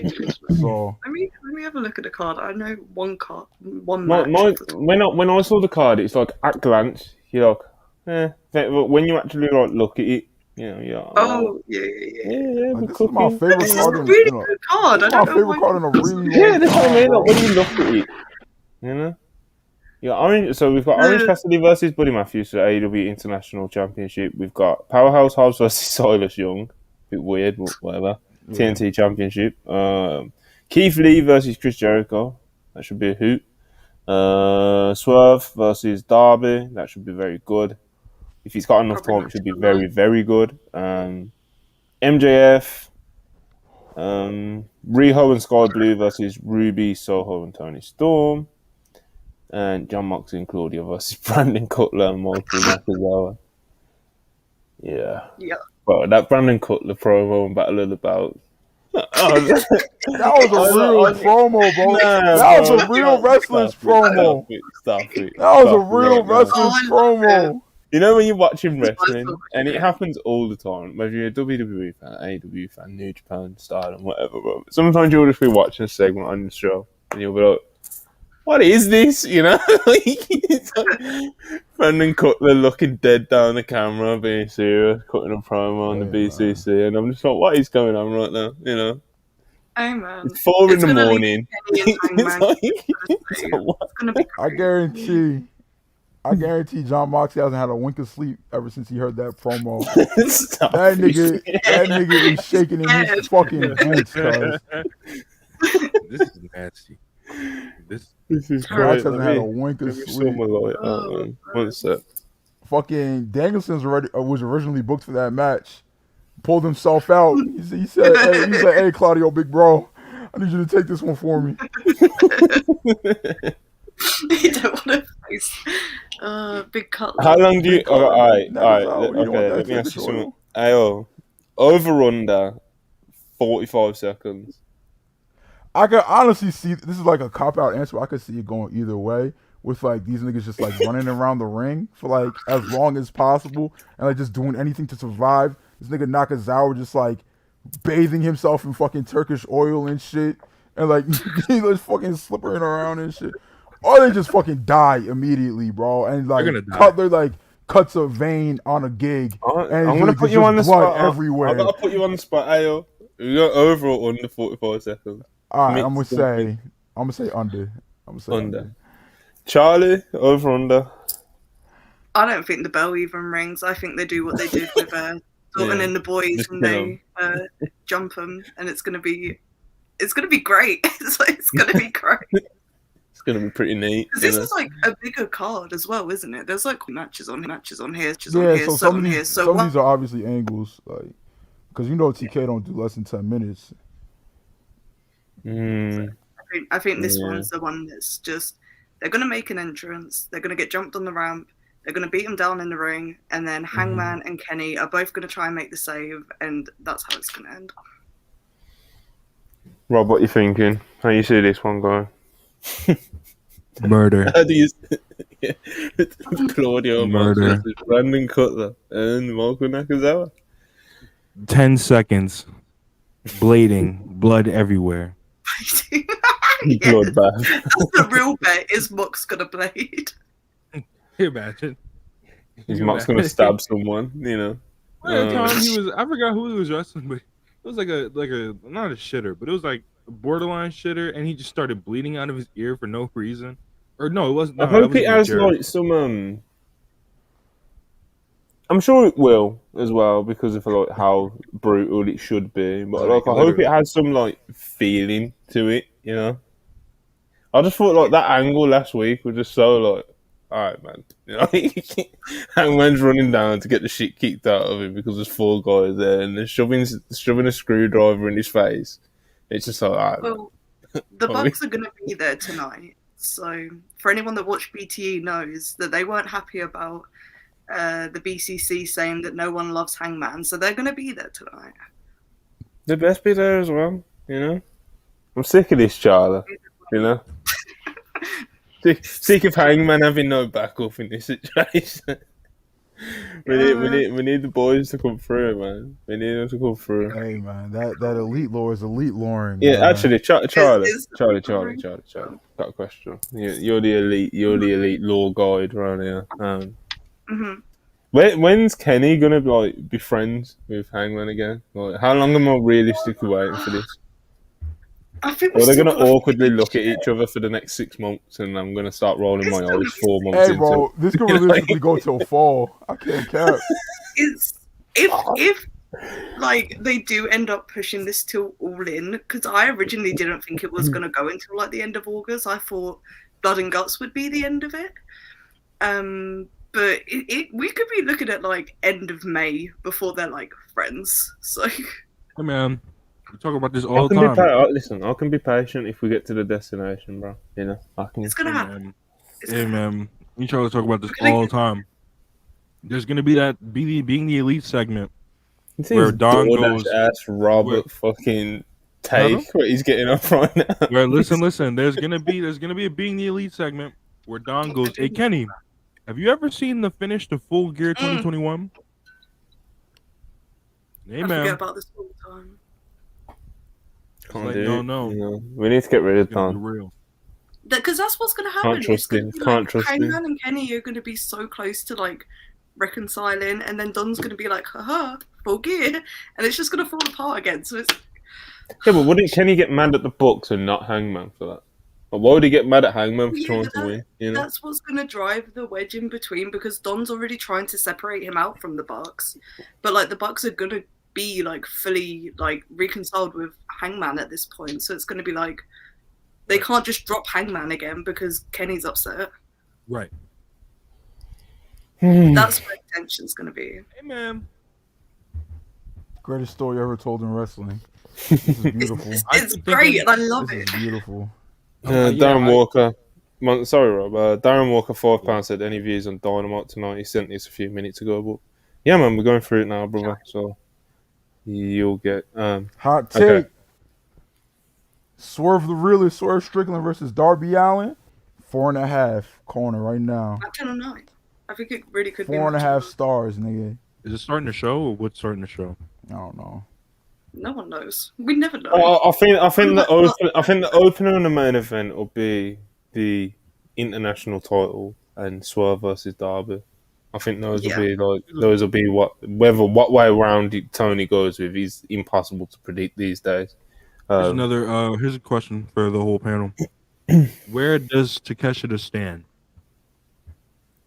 So let me have a look at the card. I know one card, one match. When I saw the card, it's like at glance, you're like, But when you actually look at it, yeah. Oh yeah. This is my favorite card. It's a really good card. It's my favorite card in a really long that's what I mean. Like, when you look at it, Yeah, so we've got Orange Cassidy versus Buddy Matthews for the AEW International Championship. We've got Powerhouse Hobbs versus Silas Young. Bit weird, but whatever. Yeah. TNT Championship. Keith Lee versus Chris Jericho. That should be a hoot. Swerve versus Darby. That should be very good. If he's got enough time, it should be very, very good. MJF. Riho and Sky Blue versus Ruby, Soho, and Tony Storm. And John Moxley and Claudia versus Brandon Cutler and Michael Nakazawa. Yeah. But that Brandon Cutler promo and Battle of the Belts. That was a real promo, bro. That was a real wrestler's promo. Stop it. That was a real wrestler's promo. When you're watching wrestling, and it happens all the time, whether you're a WWE fan, AEW fan, New Japan, Stardom, whatever, bro. Sometimes you'll just be watching a segment on the show, and you'll be like, what is this? It's like Brandon Cutler looking dead down the camera, being serious, cutting a promo on the BCC, and I'm just like, what is going on right now? Hey man, it's 4 in the morning. I guarantee John Moxley hasn't had a wink of sleep ever since he heard that promo. that nigga is shaking in his fucking boots, cuz. This is nasty. This is great. Mox hasn't had a wink of sleep. One sec. Fucking Danielson's was originally booked for that match. Pulled himself out. He said, hey, Claudio, big bro, I need you to take this one for me. You don't want to face big cut. How long do you? All right. Okay, let me ask you something. Ayo, over under 45 seconds. I could honestly see this is like a cop out answer. I could see it going either way. With like these niggas just like running around the ring for like as long as possible and like just doing anything to survive. This nigga Nakazawa just like bathing himself in fucking Turkish oil and shit, and like he's just fucking slippering around and shit. Or they just fucking die immediately, bro. And like Cutler like cuts a vein on a gig. And I'm gonna put you on the spot everywhere. I'm gonna put you on the spot, Ayo. You got over or under 45 seconds. Alright, I'm gonna say under. Under. Charlie, over under. I don't think the bell even rings. I think they do what they did with Dalton and the boys, and they jump them, and it's gonna be great. It's gonna be great. It's gonna be pretty neat. This is like a bigger card as well, isn't it? There's like matches on here, so some of these are obviously angles, like because TK don't do less than 10 minutes. I think this one's the one that's just they're gonna make an entrance, they're gonna get jumped on the ramp, they're gonna beat him down in the ring, and then Hangman and Kenny are both gonna try and make the save, and that's how it's gonna end. Rob, what you thinking? How you see this one going? Murder. How do you Claudio Murder. Brandon Cutler and Michael Nakazawa? 10 seconds. Blading. Blood everywhere. Bloodbath. That's the real bet. Is Mox gonna blade? Can you imagine? Is Mox gonna stab someone? I forgot who he was wrestling, but it was like a not a shitter, but it was like a borderline shitter, and he just started bleeding out of his ear for no reason. Or no, it wasn't. No, I hope it has like some. I'm sure it will as well because of like how brutal it should be. But like, I hope it has some like feeling to it. I just thought like that angle last week was just so like, all right, man. You know, Hangman's running down to get the shit kicked out of him because there's 4 guys there, and they're shoving a screwdriver in his face. It's just like, all right. Well, the Bucks are going to be there tonight. So for anyone that watched BTE knows that they weren't happy about the BCC saying that no one loves Hangman, so they're going to be there tonight. They best be there as well, you know. I'm sick of this, Charlie. You know, sick of Hangman having no backup in this situation. we need the boys to come through, man. We need them to come through. Hey, man, that elite lore is elite loring. Yeah, man. actually, Charlie. Got a question. You're the elite lore guide around here. When's Kenny gonna be friends with Hangman again? Like, how long am I realistically waiting for this? I think they're gonna awkwardly look at each other for the next 6 months, and I'm gonna start rolling my eyes 4 months. Hey, bro, this could realistically go till fall. I can't cap. If like they do end up pushing this till All In, because I originally didn't think it was gonna go until like the end of August. I thought Blood and Guts would be the end of it. But we could be looking at like end of May before they're like friends. So, hey man, we talk about this all the time. Listen, I can be patient if we get to the destination, bro. You know, I can. It's gonna happen. Hey man, we try to talk about this all the time. There's gonna be that being the elite segment where Don goes. Ass Robert fucking take what he's getting up right now. Where listen. There's gonna be a being the elite segment where Don goes, "Hey Kenny, have you ever seen the finish to Full Gear 2021?" Hey, man. I forget about this all the time. Can't do it. No. We need to get rid of Don. Real. Because that's what's going to happen. Can't trust him. Hangman and Kenny are going to be so close to like reconciling, and then Don's going to be like, haha, Full Gear, and it's just going to fall apart again. So it's... Yeah, but wouldn't Kenny get mad at the Bucks and not Hangman for that? Or why would he get mad at Hangman for trying to win? You know? That's what's going to drive the wedge in between, because Don's already trying to separate him out from the Bucks, but like the Bucks are going to be like fully like reconciled with Hangman at this point, so it's going to be like they can't just drop Hangman again because Kenny's upset. Right. That's where tension's going to be. Hey man, greatest story ever told in wrestling. This is beautiful. It's great, and I love it. This is beautiful. Darren Walker. Sorry, Rob. Darren Walker, £5 said any views on Dynamite tonight. He sent this a few minutes ago, but yeah, man, we're going through it now, brother. So you'll get hot take. Okay. Swerve the Realist, Swerve Strickland versus Darby Allin. 4.5 corner right now. At 10 or 9. I think it really could be 4.5 stars, nigga. Is it starting the show or what's starting the show? I don't know. No one knows. We never know. I think the opener and the main event will be the international title and Swerve versus Darby. I think those will be what way around Tony goes with is impossible to predict these days. Here's a question for the whole panel. Where does Takeshita stand?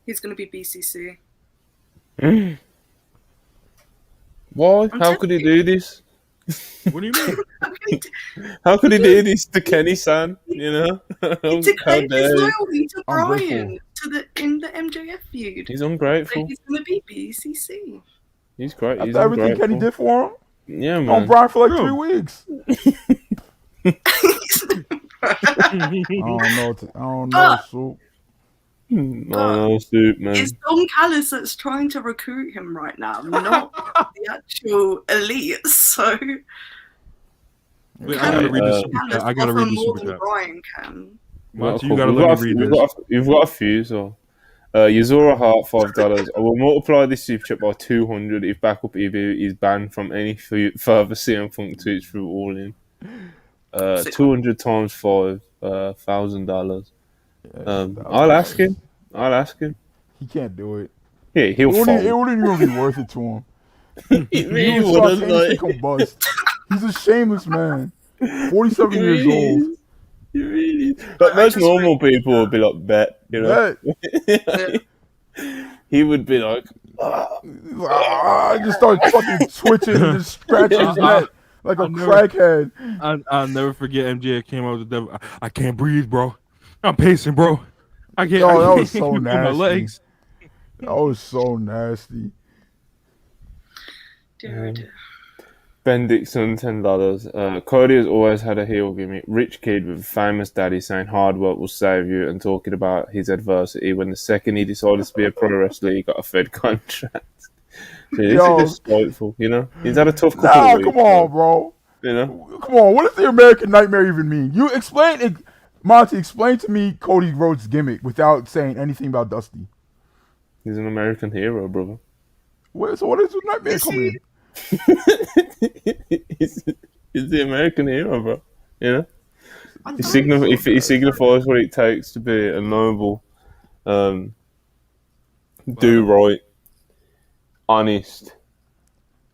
He's going to be BCC. Why? How could he do this? What do you mean? How could he do this to Kenny-san? You know, to claim his loyalty to Brian in the MJF feud. He's ungrateful. So he's going to be BCC. He's great. After everything Kenny did for him. Yeah, man. On Brian for like 3 weeks. I don't know, Soup. No, Soup, man. It's Don Callis that's trying to recruit him right now, not the actual elite. So wait, I gotta read the super chat. I gotta read the super chat. Brian can. You gotta let me read this. You've got a few, so. Yuzura Hart, $5. I will multiply this super chat by 200 if Backup Ibu is banned from any further CM Punk tweets through All In. 200 times 5, $1,000. I'll ask him. He can't do it. Yeah, he'll fall. It wouldn't even be worth it to him. It really wouldn't. Bust. He's a shameless man. 47 years old. But most normal people would be like, bet, you know. He would be like, just start fucking twitching and just scratching his neck like a crackhead. I'll never forget MJF came out with the devil. I can't breathe, bro. I'm pacing, bro. I can't. Yo, I that can't was so feel my nasty. legs. That was so nasty. Dear, dear. Ben Dixon, $10. Cody has always had a heel gimmick. Rich kid with a famous daddy saying hard work will save you and talking about his adversity when the second he decided to be a pro wrestler, he got a Fed contract. See, this is just spiteful, you know? He's had a tough couple of weeks. Come on, bro. You know? Come on. What does the American Nightmare even mean? You explain it. Monty, explain to me Cody Rhodes' gimmick without saying anything about Dusty. He's an American hero, brother. So what is the Nightmare coming in? he's the American hero, bro. You know? He signifies what it takes to be a noble, do right, honest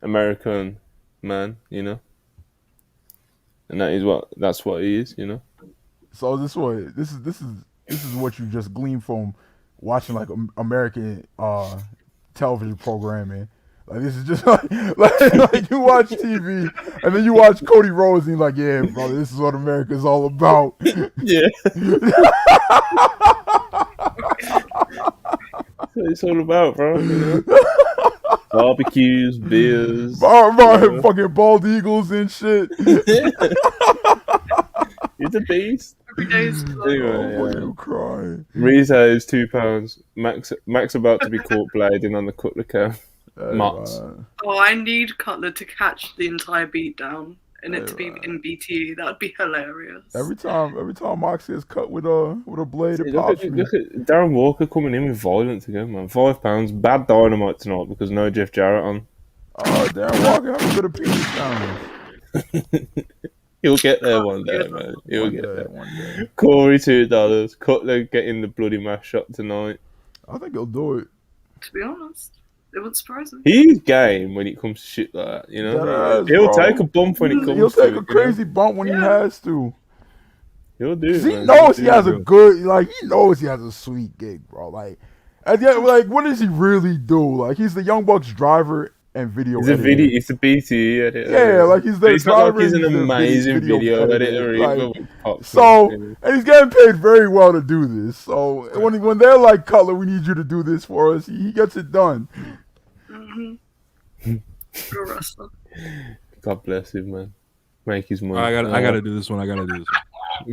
American man, you know? And that's what he is, you know? So this is what you just glean from watching like American television programming. Like this is just like you watch TV and then you watch Cody Rhodes and you're like, yeah, brother, this is what America's all about. Yeah. That's what it's all about, bro. You know? Barbecues, beers, fucking bald eagles and shit. He's a beast. Every day's Anyway, you crying. Reza is £2. Max about to be caught blading on the Cutler cam. Mott's. Oh, I need Cutler to catch the entire beatdown and it to be in BTE. That'd be hilarious. Every time Mox gets cut with a blade, it pops me. Look at Darren Walker coming in with violence again, man. £5. Bad Dynamite tonight because no Jeff Jarrett on. Oh, Darren Walker have a bit of penis down. He'll get there one day, man. He'll get there one day. Corey, $2. Cutler getting the bloody mash shot tonight. I think he'll do it. To be honest, it wouldn't surprise me. He's game when it comes to shit like that, you know. He'll take a bump when it comes. He'll take a crazy bump when he has to. He'll do it. He knows he has a good, he knows he has a sweet gig, bro. Like, at the end, what does he really do? Like, he's the Young Bucks driver and video editor. It's a BT editor. Yeah, like he's the driver. He's an amazing video editor. And he's getting paid very well to do this. So when they're like, Cutler, we need you to do this for us, he gets it done. Mm-hmm. God bless him, man. Make his money. I gotta do this one. You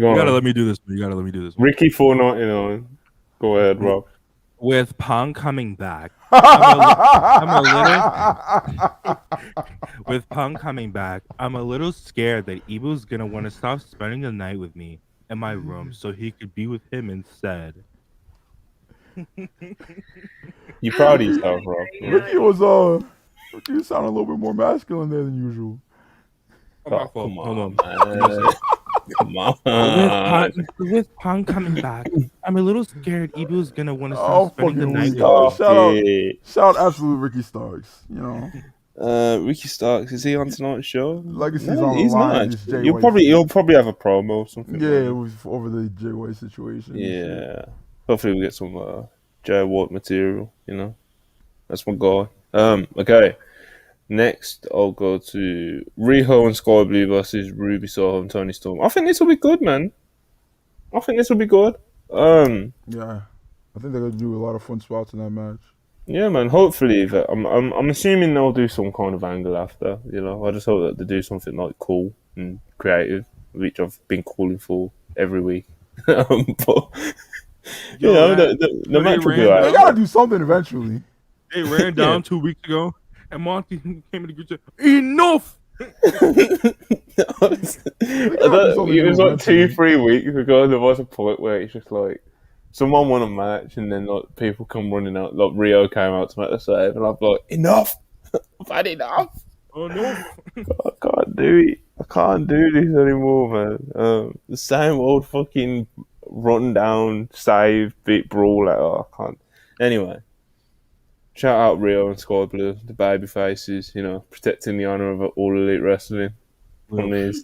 Go gotta let me do this one. Ricky $4.99. Go ahead, Rob. With Punk coming back, with Punk coming back, I'm a little scared that Evil's gonna want to stop spending the night with me in my room so he could be with him instead. You proud of yourself, Rob? Ricky sounded a little bit more masculine there than usual. Come on, man. Come on. With Punk coming back, I'm a little scared Evil's gonna want to stop spending the night with me. Shout out absolute Ricky Starks, you know. Ricky Starks, is he on tonight's show? Legacy's on the line. He'll probably have a promo or something. Yeah, it was over the Jay White situation. Yeah. Hopefully we get some Jay White material, you know. That's my guy. Okay. Next, I'll go to Riho and Sky Blue versus Ruby Soho and Tony Storm. I think this will be good, man. Yeah, I think they're gonna do a lot of fun spots in that match. Yeah, man. Hopefully, I'm assuming they'll do some kind of angle after. You know, I just hope that they do something like cool and creative, which I've been calling for every week. But the match will be alright. They gotta do something eventually. They ran down 2 weeks ago. And Monty came in the group and said, enough! It was like 2-3 weeks ago. There was a point where it's just like someone won a match, and then like people come running out. Like Rio came out to make the save, and I'm like, enough! I've had enough. Oh no! I can't do it. I can't do this anymore, man. The same old fucking run down, save, bit brawl. I can't. Anyway. Shout out Rio and Sky Blue, the baby faces, you know, protecting the honour of All Elite Wrestling from these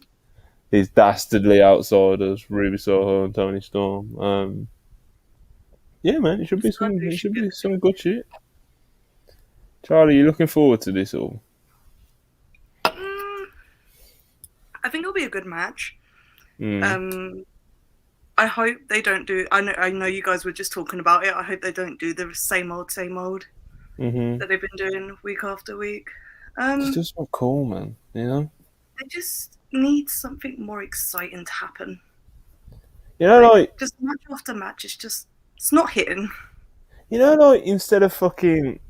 dastardly outsiders, Ruby Soho and Tony Storm. Yeah, man, it should be some good shit. Charlie, you looking forward to this all? I think it'll be a good match. I I hope they don't do. I know you guys were just talking about it. I hope they don't do the same old that they've been doing week after week. It's just not cool, man. You know. They just need something more exciting to happen. You know, like just match after match, it's not hitting. You know, like instead of fucking.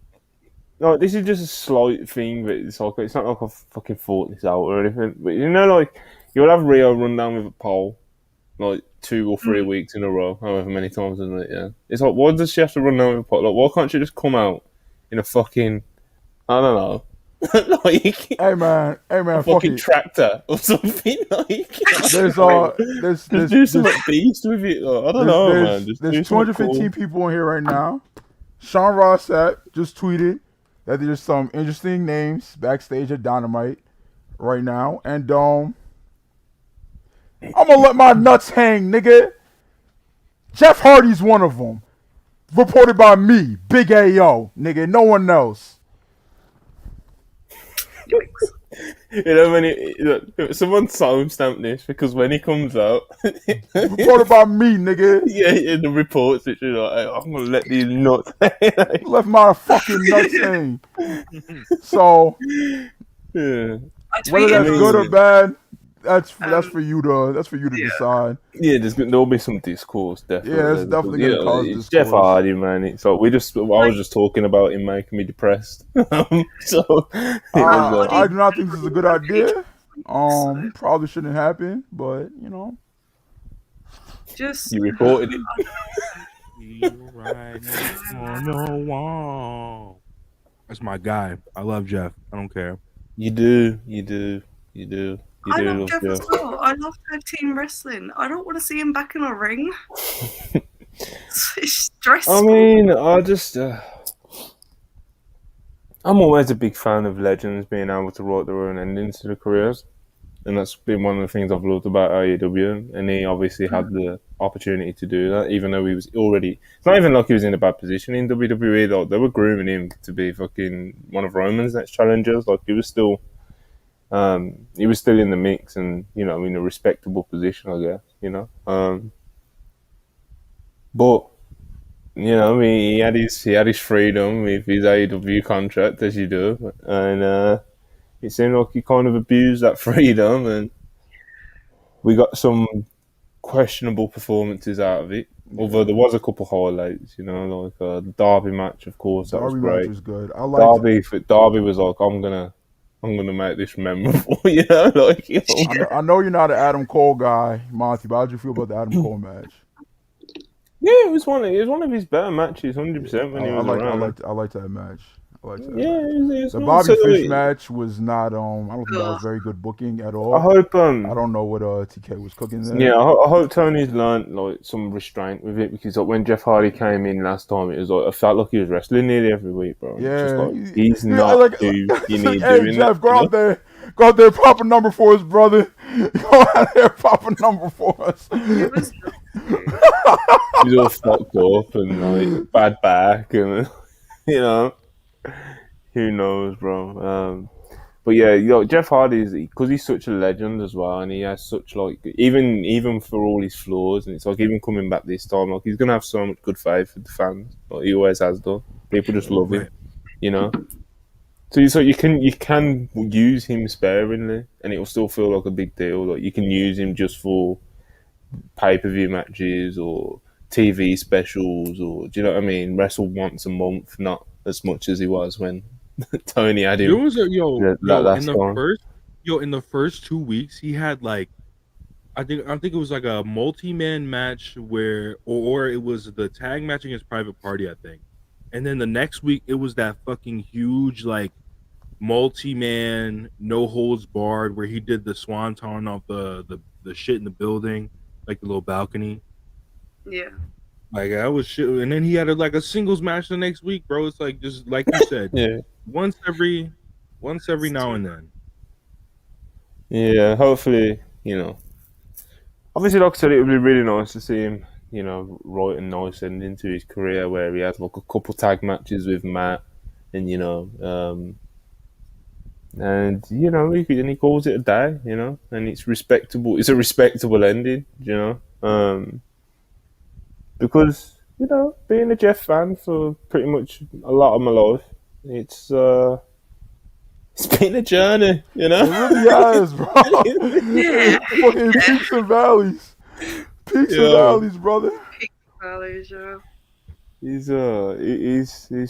Like, this is just a slight thing, but it's not like I've fucking thought this out or anything. But you know, like you'll have Rio run down with a pole, like 2 or 3 weeks in a row, however many times, isn't it? Yeah. It's like, why does she have to run down with a pole? Like, why can't she just come out in a fucking, I don't know, like hey man, a fucking tractor or something? Like, there's do something beast with it. Like, I don't know, man. There's 215 people in here right now. Sean Rossap just tweeted that there's some interesting names backstage at Dynamite right now, and I'm gonna let my nuts hang, nigga. Jeff Hardy's one of them. Reported by me, Big AO, nigga. No one else. You know, someone timestamped this because when he comes out, reported by me, nigga. Yeah, the reports that you're like, I'm gonna let these nuts hang. Left my fucking nuts hang. So, yeah. Whether that's good or bad, that's for you to decide. Yeah, there'll be some discourse, definitely. Yeah, it's definitely gonna cause discourse. Jeff Hardy, man. It's like I was just talking about him making me depressed. So I do not think this is a good idea. Probably shouldn't happen, but you know, just you reported it. That's my guy. I love Jeff. I don't care. You do. I love Jeff as well. I love tag team wrestling. I don't want to see him back in a ring. It's stressful. I mean, I'm always a big fan of legends being able to write their own endings to their careers. And that's been one of the things I've loved about AEW. And he obviously had the opportunity to do that, even though he was already... It's not even like he was in a bad position in WWE. Like, they were grooming him to be fucking one of Roman's next challengers. Like, he was still in the mix and, you know, in a respectable position, I guess, you know. But, you know, I mean, he had his freedom with his AEW contract, as you do. And it seemed like he kind of abused that freedom, and we got some questionable performances out of it. Although there was a couple highlights, you know, like the Derby match, of course, that was great. Derby match was good. I liked Derby was like, I'm gonna make this memorable, you know, like. You know. I know you're not an Adam Cole guy, Monty, but how did you feel about the Adam Cole match? Yeah, it was one of his better matches, 100%. When he was around. I liked that match. The Bobby Fish match was not. I don't think that was very good booking at all. I hope. I don't know what TK was cooking there. Yeah, I hope Tony's learned like some restraint with it, because like when Jeff Hardy came in last time, it was like I felt like he was wrestling nearly every week, bro. Yeah, just like, he's not who you need doing. Hey Jeff, go out there, pop a number for us, brother. Go out there, pop a number for us. He's all fucked up and like bad back, and you know. Who knows, bro? But yeah, you know, Jeff Hardy because he's such a legend as well, and he has such like even for all his flaws, and it's like even coming back this time, like he's gonna have so much good faith with the fans, like he always has done. People just love him, you know. So you can use him sparingly, and it will still feel like a big deal. Like you can use him just for pay-per-view matches or TV specials, or do you know what I mean? Wrestle once a month, not as much as he was when Tony had him. There was in the first 2 weeks he had like I think it was like a multi-man match where or it was the tag match against Private Party, I think. And then the next week it was that fucking huge like multi-man no holds barred where he did the swanton off the shit in the building, like the little balcony. Yeah. Like that was shit, and then he had a singles match the next week, bro. It's like just like you said, yeah, once every now and then. Yeah, hopefully, you know. Obviously, like I said, it would be really nice to see him, you know, write a nice ending to his career where he had like a couple tag matches with Matt, and you know, and you know, he calls it a day, you know, and it's respectable. It's a respectable ending, you know. because being a Jeff fan for pretty much a lot of my life, it's been a journey, It really has, bro. Yeah. Fucking peaks and valleys. Peaks and valleys, brother. Valleys, yeah. He's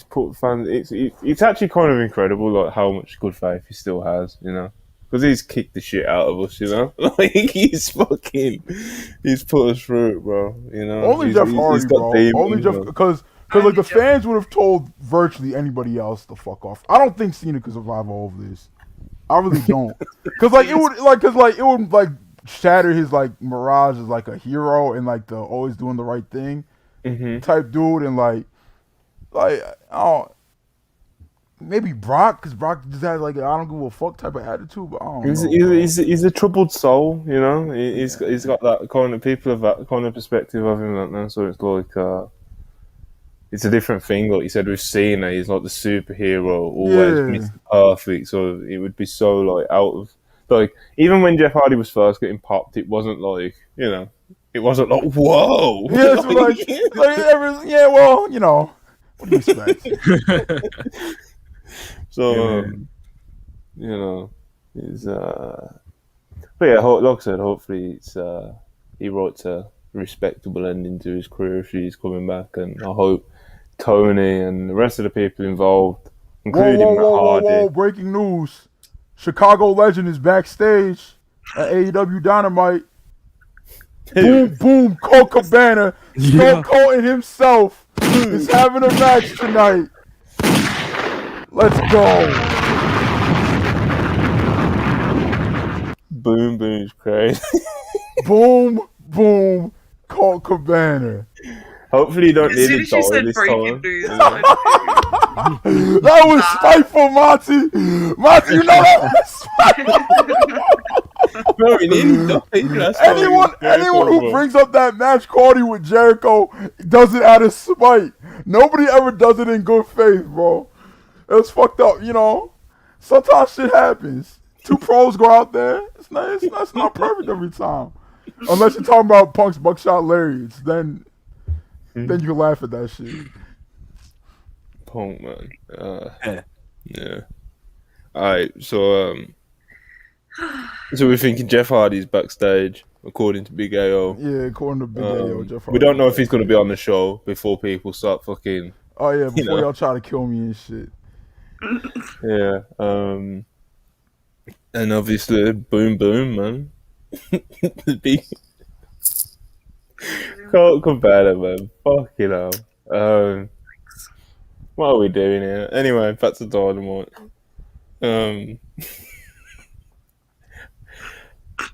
put fans. It's actually kind of incredible, like how much good faith he still has, because he's kicked the shit out of us, like he's put us through it, bro. Only Jeff Hardy, bro. demons, Only Jeff, because like the fans would have told virtually anybody else to fuck off. I don't think Cena could survive all of this. I really don't, because it would shatter his like mirage as like a hero and like the always doing the right thing type dude, and like oh, maybe Brock, because Brock just has like I don't give a fuck type of attitude, but I don't know. He's a troubled soul, He's got that kind of people have that kind of perspective of him, now. So it's like it's a different thing. Like you said with Cena, he's like the superhero, always Mr. Perfect. So it would be so like out of like even when Jeff Hardy was first getting popped, it wasn't like it wasn't like whoa. Yeah, well, what do you expect? So he's but yeah, like I said, hopefully it's he writes a respectable ending to his career if he's coming back, and I hope Tony and the rest of the people involved, including Matt Hardy. Whoa, breaking news. Chicago legend is backstage at AEW Dynamite. Boom, Colt Cabana, Stone Cold and himself is having a match tonight. Let's go. Boom's crazy. boom, Colt Cabana. Hopefully you don't need to die this time. That was spiteful, Monty. Monty, you know that was spiteful. Bro, you need to die. Anyone who brings up that match Cody with Jericho does it out of spite. Nobody ever does it in good faith, bro. It's fucked up, Sometimes shit happens. Two pros go out there. It's not perfect every time. Unless you're talking about Punk's buckshot lariats, then you can laugh at that shit. Punk, man. Yeah. Alright, so we're thinking Jeff Hardy's backstage, according to Big AO. Yeah, according to Big AO, Jeff Hardy. We don't know if he's going to be on the show before people start fucking... Oh yeah, before y'all try to kill me and shit. Yeah, and obviously, boom, man. Can't compare them, man. Fucking hell. What are we doing here? Anyway, back to Dynamite.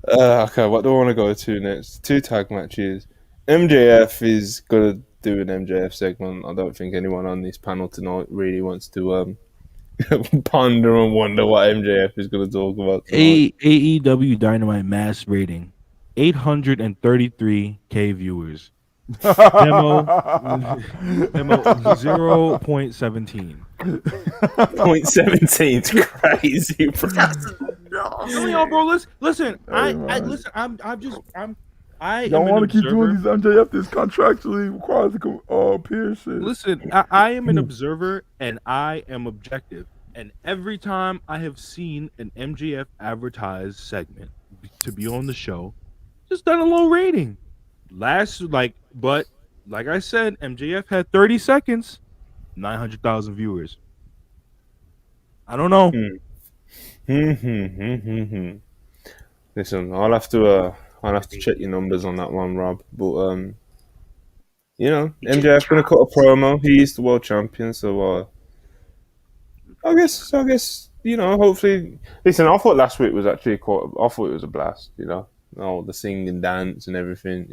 Okay, what do I want to go to next? 2 tag matches. MJF is gonna do an MJF segment. I don't think anyone on this panel tonight really wants to ponder and wonder what MJF is going to talk about tonight. AEW Dynamite mass rating 833K viewers. Demo 0.17. 0.17 is crazy, bro. That's not. Bro, listen. I don't want to keep doing these MJF. This contractually requires to appear shit. Listen, I am an observer and I am objective. And every time I have seen an MJF advertised segment to be on the show, just done a low rating. But like I said, MJF had 30 seconds, 900,000 viewers. I don't know. Listen, I'll have to check your numbers on that one, Rob. But MJF's gonna cut a promo. He is the world champion, so I guess hopefully. Listen, I thought last week was actually I thought it was a blast. All the sing and dance and everything.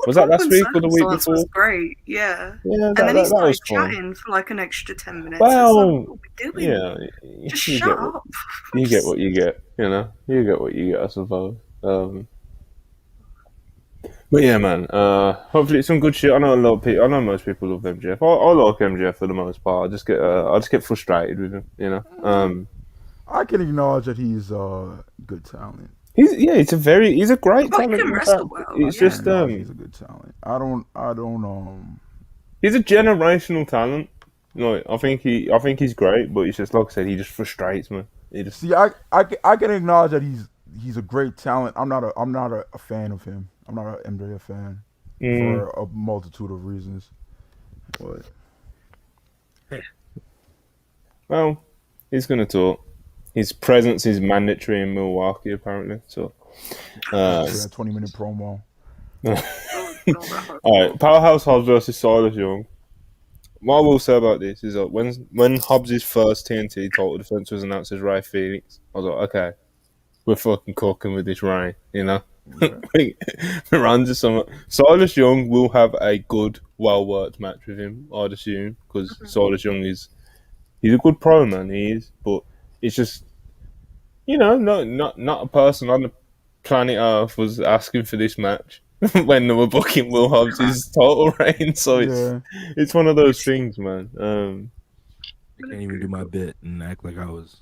Was that last week or the week before? Was great, yeah. Yeah, and then he started fun. chatting for like an extra 10 minutes. Well, what are we doing? Yeah, just shut up. You get what you get. You get what you get, I suppose. But yeah, man. Hopefully it's some good shit. I know a lot of people. I know most people love MJF. I like MJF for the most part. I just get frustrated with him. I can acknowledge that he's good talent. He's a great Oh, he talent. can In wrestle fact, well. it's Yeah. just No, he's a good talent. I don't he's a generational talent. No, I think he's great, but it's just like I said, he just frustrates me. He just see. I can acknowledge that he's a great talent. I'm not a fan of him. I'm not an MJF fan for a multitude of reasons. But well, he's gonna talk. His presence is mandatory in Milwaukee, apparently. So, for that 20-minute promo. all right, Powerhouse Hobbs versus Silas Young. What I will say about this is that when Hobbs' first TNT title defense was announced as Ray Phoenix, I was like, okay, we're fucking cooking with this Ray, you know. Okay. We're on to some. Silas Young will have a good, well worked match with him, I'd assume, because Silas Young he's a good pro man, he is, but it's just not a person on the planet Earth was asking for this match when they were booking Will Hobbs' title reign. So it's one of those things, man. I can't even do my bit and act like I was.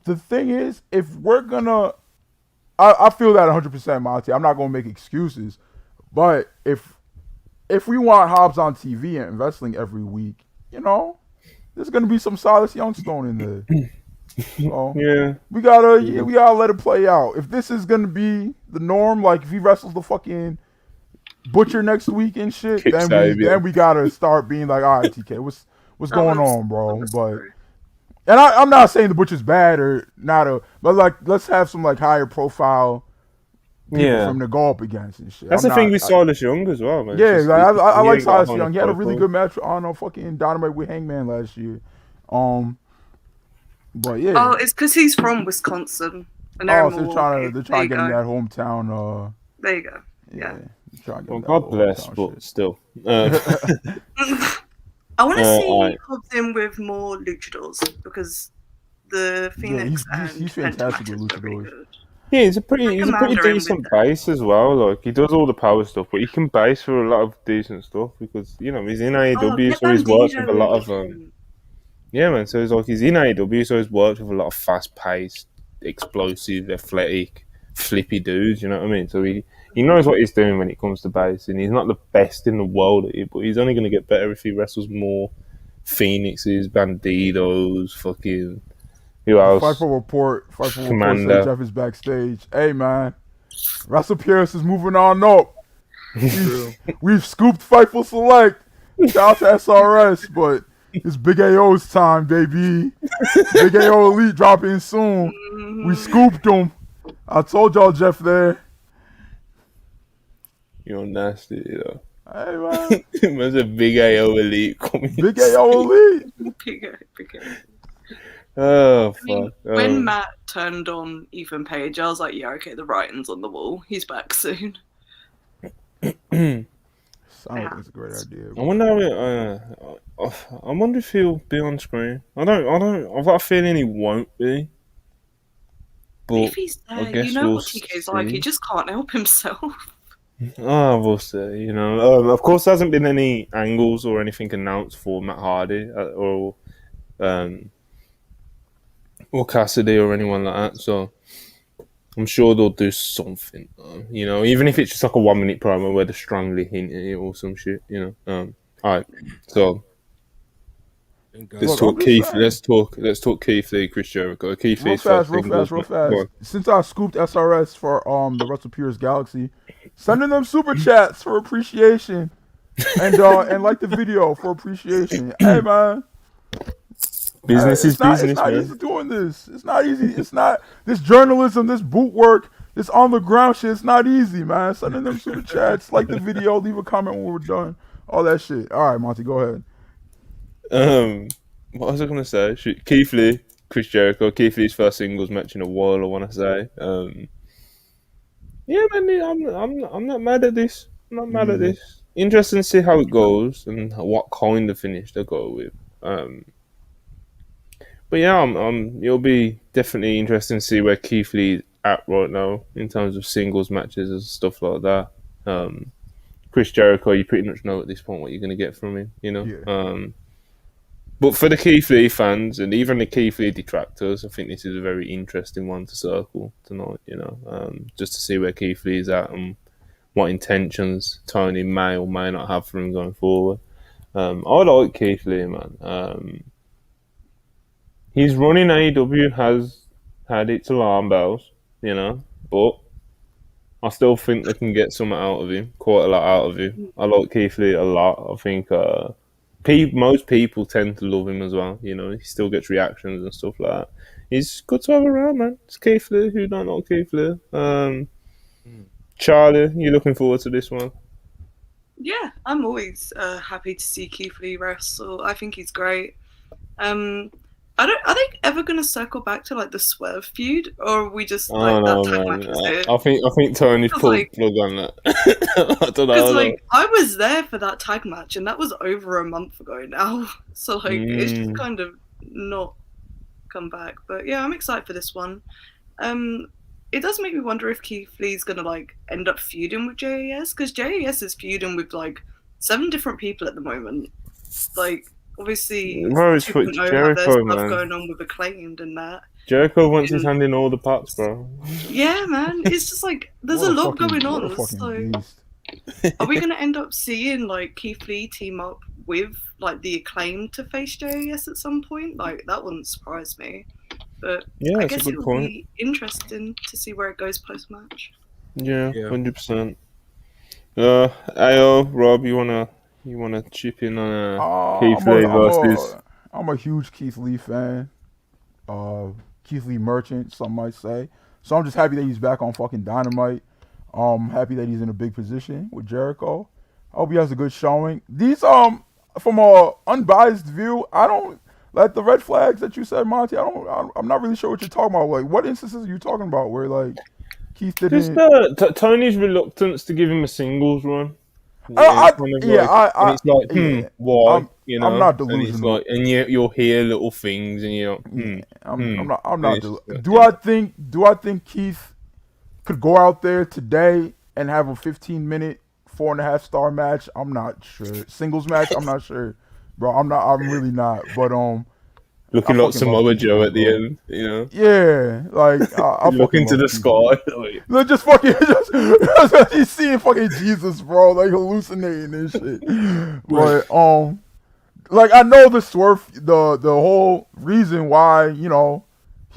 The thing is, if we're gonna, I feel that 100%, Monty. I'm not gonna make excuses, but if we want Hobbs on TV and wrestling every week, there's gonna be some Silas Youngstone in there. So yeah, we gotta let it play out. If this is gonna be the norm, like if he wrestles the fucking Butcher next week and shit, then we gotta start being like, all right, TK, what's going on, bro? But and I'm not saying the Butcher's bad or not but like let's have some like higher profile people from to go up against and shit. That's the thing with Silas Young as well, man. Yeah, I like Silas Young. He had a really good match on fucking Dynamite with Hangman last year. But yeah. Oh, it's because he's from Wisconsin. So they're trying to get him that hometown. There you go. Yeah. Well, God bless, but shit. Still. I want to see Hobbs in with more luchadors because the Phoenix he's fantastic with luchadors. Yeah, he's a pretty decent base as well. Like he does all the power stuff, but he can base for a lot of decent stuff because he's in AEW, so he's worked with a lot of yeah, man. So he's in AEW, so he's worked with a lot of fast-paced, explosive, athletic, flippy dudes. You know what I mean? So he knows what he's doing when it comes to basing. He's not the best in the world at it, but he's only going to get better if he wrestles more Phoenixes, Bandidos, fucking who else? Fightful report says Jeff is backstage. Hey man, Russell Pierce is moving on up. We've scooped Fightful Select. Shout out to SRS, but it's Big AO's time, baby. Big AO Elite dropping soon. We scooped him. I told y'all Jeff there. You're nasty, Hey man. There's a Big AO Elite coming. Big AO Elite. Big AO. Oh fuck! When Matt turned on Ethan Page, I was like, "Yeah, okay, the writing's on the wall. He's back soon." Sounds like it's a great idea. I wonder if he'll be on screen. I've got a feeling he won't be. But if he's there, what TK's like. He just can't help himself. Oh, we'll see. Of course, there hasn't been any angles or anything announced for Matt Hardy or Cassidy or anyone like that. So I'm sure they'll do something. Even if it's just like a 1-minute promo where they strongly hint at it or some shit. All right. So let's talk Keith. Let's talk Keith Lee, Chris Jericho. Keith Lee's real fast. Since I scooped SRS for the Russell Pierce Galaxy, sending them super chats for appreciation, and like the video for appreciation. Hey man, business is business. It's not easy doing this. It's not easy. It's not this journalism, this boot work, this on the ground shit. It's not easy, man. Sending them super chats, like the video, leave a comment when we're done, all that shit. All right, Monty, go ahead. What was I gonna say? Keith Lee, Chris Jericho. Keith Lee's first singles match in a while. I want to say. Yeah, man. I'm not mad at this. I'm not mad at this. Interesting to see how it goes and what kind of finish they go with. But yeah, it'll be definitely interesting to see where Keith Lee's at right now in terms of singles matches and stuff like that. Chris Jericho, you pretty much know at this point what you're going to get from him, Yeah. But for the Keith Lee fans and even the Keith Lee detractors, I think this is a very interesting one to circle tonight. Just to see where Keith Lee is at and what intentions Tony may or may not have for him going forward. I like Keith Lee, man. His run in AEW has had its alarm bells, but I still think they can get something out of him, quite a lot out of him. I like Keith Lee a lot. I think most people tend to love him as well. He still gets reactions and stuff like that. He's good to have around, man. It's Keith Lee. Who don't like Keith Lee? Charlie, you looking forward to this one? Yeah, I'm always happy to see Keith Lee wrestle. I think he's great. Are they ever gonna circle back to like the Swerve feud, or are we just like that tag match is it? I think Tony's pulled the plug on that. I don't know. Because I was there for that tag match, and that was over a month ago now. So it's just kind of not come back. But yeah, I'm excited for this one. It does make me wonder if Keith Lee's gonna like end up feuding with JAS, because JAS is feuding with like 7 different people at the moment. Like obviously, bro, it's Jericho, man. Going on with Acclaimed and that. Jericho wants his hand in all the pots, bro. Yeah, man. It's just like there's a lot going on. So, are we gonna end up seeing like Keith Lee team up with like the Acclaimed to face JAS at some point? Like that wouldn't surprise me. But yeah, I guess it will be interesting to see where it goes post match. Yeah, 100%. AO, Rob, you wanna chip in on Keith Lee versus? I'm a huge Keith Lee fan. Keith Lee merchant, some might say. So I'm just happy that he's back on fucking Dynamite. Happy that he's in a big position with Jericho. I hope he has a good showing. These from a unbiased view, I don't like the red flags that you said, Monty. I'm not really sure what you're talking about. Like, what instances are you talking about where like Keith didn't? Just Tony's reluctance to give him a singles run. Why? I'm not delusional. And you'll hear little things, and I'm not. Do I think Keith could go out there today and have a 15-minute 4.5-star match? I'm not sure. Singles match? I'm not sure, bro. I'm really not. But looking like Samoa Joe at the end, Yeah, like I looking to the sky. Look, just fucking, just he's seeing fucking Jesus, bro, like hallucinating and shit. But like I know the Swerve, the whole reason why he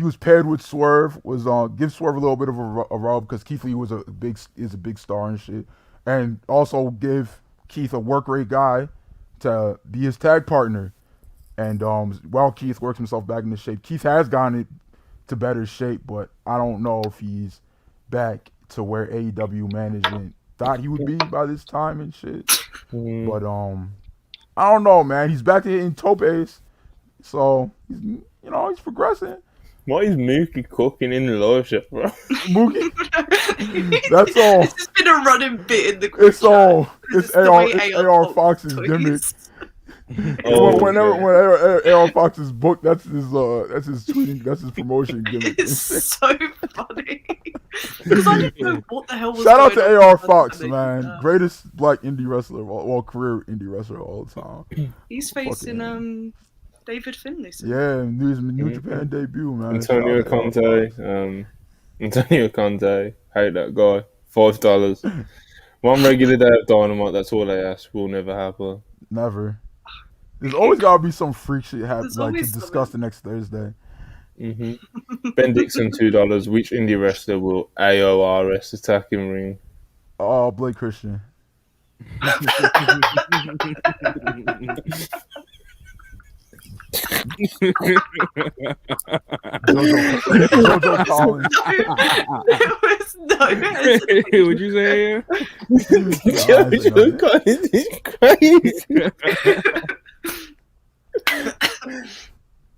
was paired with Swerve was give Swerve a little bit of a rub because Keith Lee is a big star and shit, and also give Keith a work rate guy to be his tag partner. And while Keith works himself back into shape, Keith has gotten to better shape, but I don't know if he's back to where AEW management thought he would be by this time and shit. But I don't know, man. He's back to hitting topes, so he's progressing. What is Mookie cooking in the live shop, bro? Mookie? That's all. It's just been a running bit in the It's all. It's AR Fox's gimmick. Whenever AR Fox is booked, that's his tweeting, that's his promotion gimmick. It's so funny because I didn't know what the hell was Shout out to going AR Fox, man, greatest black indie wrestler, career indie wrestler of all time. He's facing David Finlay. Yeah, his New Japan debut, man. Antonio Conte, hate that guy. $5. One regular day of Dynamite. That's all they ask. Will never happen. Never. There's always gotta be some freak shit happen, like to discuss the next Thursday. Ben Dixon, $2. Which indie wrestler will AORS attack in ring? Oh, Blake Christian. Jojo Collins. What'd you say? Jojo Collins is crazy.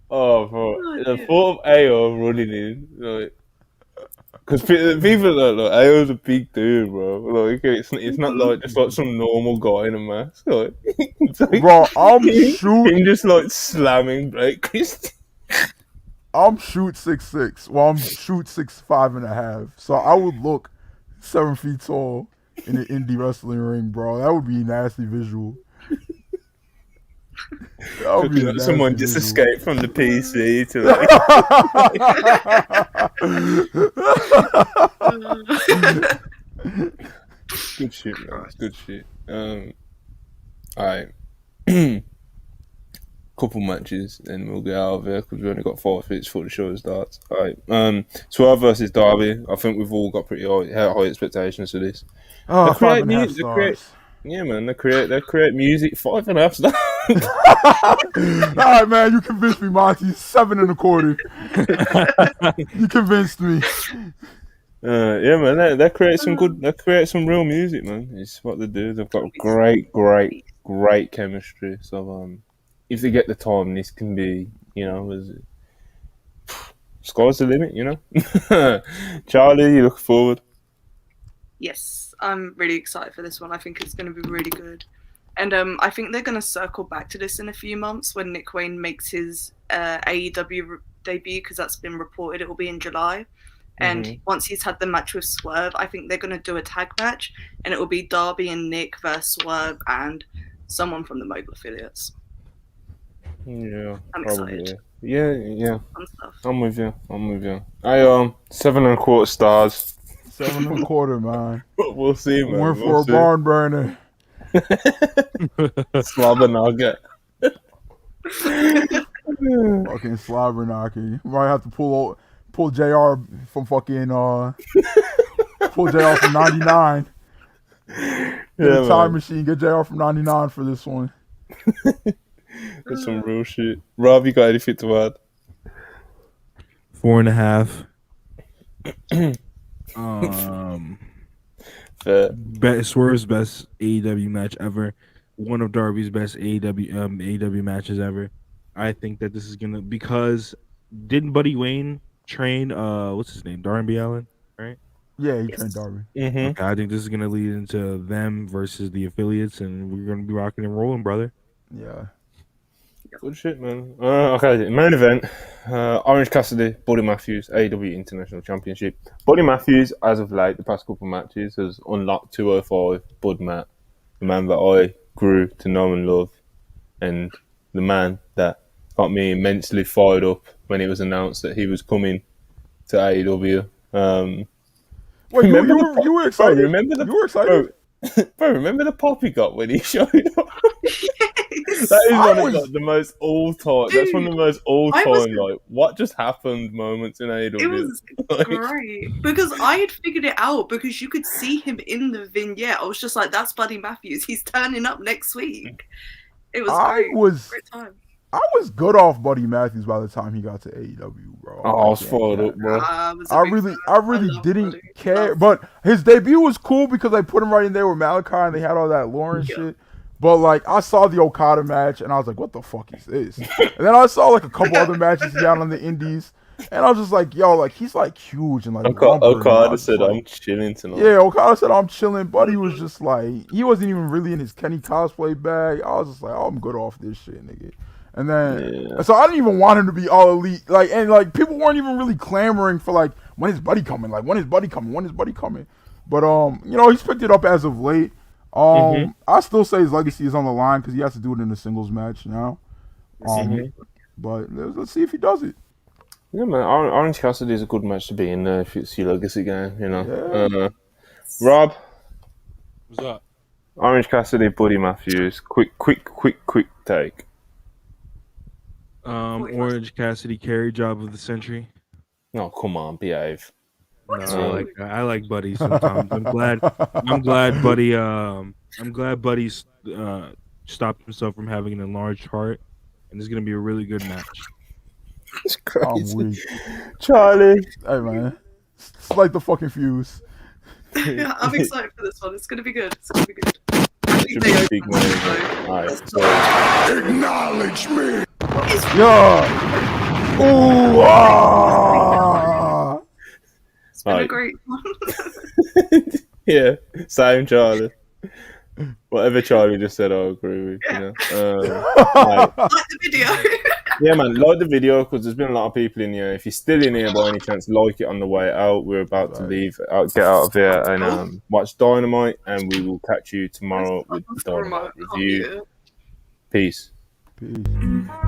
Oh, bro. The thought of AO running in, because people like AO's a big dude, bro. Like, it's not like just like some normal guy in a mask. Like, bro, I'm shooting. Him just like slamming Blake Christian. I'm shoot 6'6". Well, I'm shoot 6'5.5". So I would look 7 feet tall in an indie wrestling ring, bro. That would be a nasty visual. That would be a Someone nasty just visual. escaped from the PC to good shit, man. It's good shit. Alright. Couple matches, and we'll get out of here because we only got 5 minutes before the show starts. Alright. Swerve versus Darby. I think we've all got pretty high expectations for this. Oh, They create 5.5 music. stars. Yeah, man. They create music. 5.5 stars. All right, man. You convinced me, Monty. 7.25. You convinced me. Yeah, man. They create some good. They create some real music, man. It's what they do. They've got great chemistry. So, if they get the time, this can be, sky's the limit. Charlie, you look forward. Yes, I'm really excited for this one. I think it's going to be really good. And I think they're going to circle back to this in a few months when Nick Wayne makes his AEW debut, because that's been reported it will be in July. And once he's had the match with Swerve, I think they're going to do a tag match, and it will be Darby and Nick versus Swerve and someone from the Mogul affiliates. Yeah, I'm probably. excited. Yeah. Fun stuff. I'm with you. I 7.25 stars. 7.25, man. We'll see, man. Went for a barn burner. Slobber nugget. Fucking slobber knocking. You might have to pull JR from fucking pull JR from 99. Get a time machine. Get JR from 99 for this one. That's some real shit. Rob, you got anything to add? 4.5. Swerve's best AEW match ever. One of Darby's best AEW matches ever. I think that this is gonna, because didn't Buddy Wayne train what's his name, Darby Allin, right? Yeah, he trained Darby. Mm-hmm. Okay, I think this is gonna lead into them versus the affiliates, and we're gonna be rocking and rolling, brother. Yeah. Good shit, man. Okay, main event. Orange Cassidy, Buddy Matthews, AEW International Championship. Buddy Matthews, as of late, the past couple of matches, has unlocked 205 Bud Matt, the man that I grew to know and love, and the man that got me immensely fired up when it was announced that he was coming to AEW. Wait, you were excited? Bro, you were excited? Bro, remember the pop he got when he showed up? That is one of the most all-time. That's one of the most all-time. Like, what just happened? Moments in AEW. It was great because I had figured it out because you could see him in the vignette. I was just like, "That's Buddy Matthews. He's turning up next week." It was great time. I was good off Buddy Matthews by the time he got to AEW, bro. I was fired up, bro. I really didn't care, but his debut was cool because they put him right in there with Malachi and they had all that Lauren shit. But like, I saw the Okada match and I was like, "What the fuck is this?" And then I saw like a couple other matches he had on the Indies, and I was just like, "Yo, like he's like huge and like." Okada said, "I'm chilling tonight." Yeah, Okada said, "I'm chilling." Buddy was just like, he wasn't even really in his Kenny cosplay bag. I was just like, "Oh, I'm good off this shit, nigga." And then, so I didn't even want him to be all elite. Like, and like people weren't even really clamoring for like, when is Buddy coming? Like, when is Buddy coming? When is Buddy coming? But he's picked it up as of late. I still say his legacy is on the line because he has to do it in a singles match now. But let's see if he does it. Yeah, man. Orange Cassidy is a good match to be in there if it's your legacy game, Yeah. Rob, what's up? Orange Cassidy, Buddy Matthews. Quick take. Orange Cassidy carry job of the century. Oh, come on, behave. No, I like Buddy sometimes. I'm glad Buddy's stopped himself from having an enlarged heart, and it's gonna be a really good match. It's crazy. I'm weak. Charlie. Hey man, it's like the fucking fuse. Yeah, I'm excited for this one. It's gonna be good. It's gonna be good. Should be a big man. Alright, so Acknowledge me. Yeah. Ooh. Ah. It's been a great one. Yeah, same Charlie. Whatever Charlie just said, I agree with. Yeah. Like the video. Yeah, man, like the video because there's been a lot of people in here. If you're still in here by any chance, like it on the way out. We're about to leave, get out of here and watch Dynamite, and we will catch you tomorrow with Dynamite review. Peace. Peace.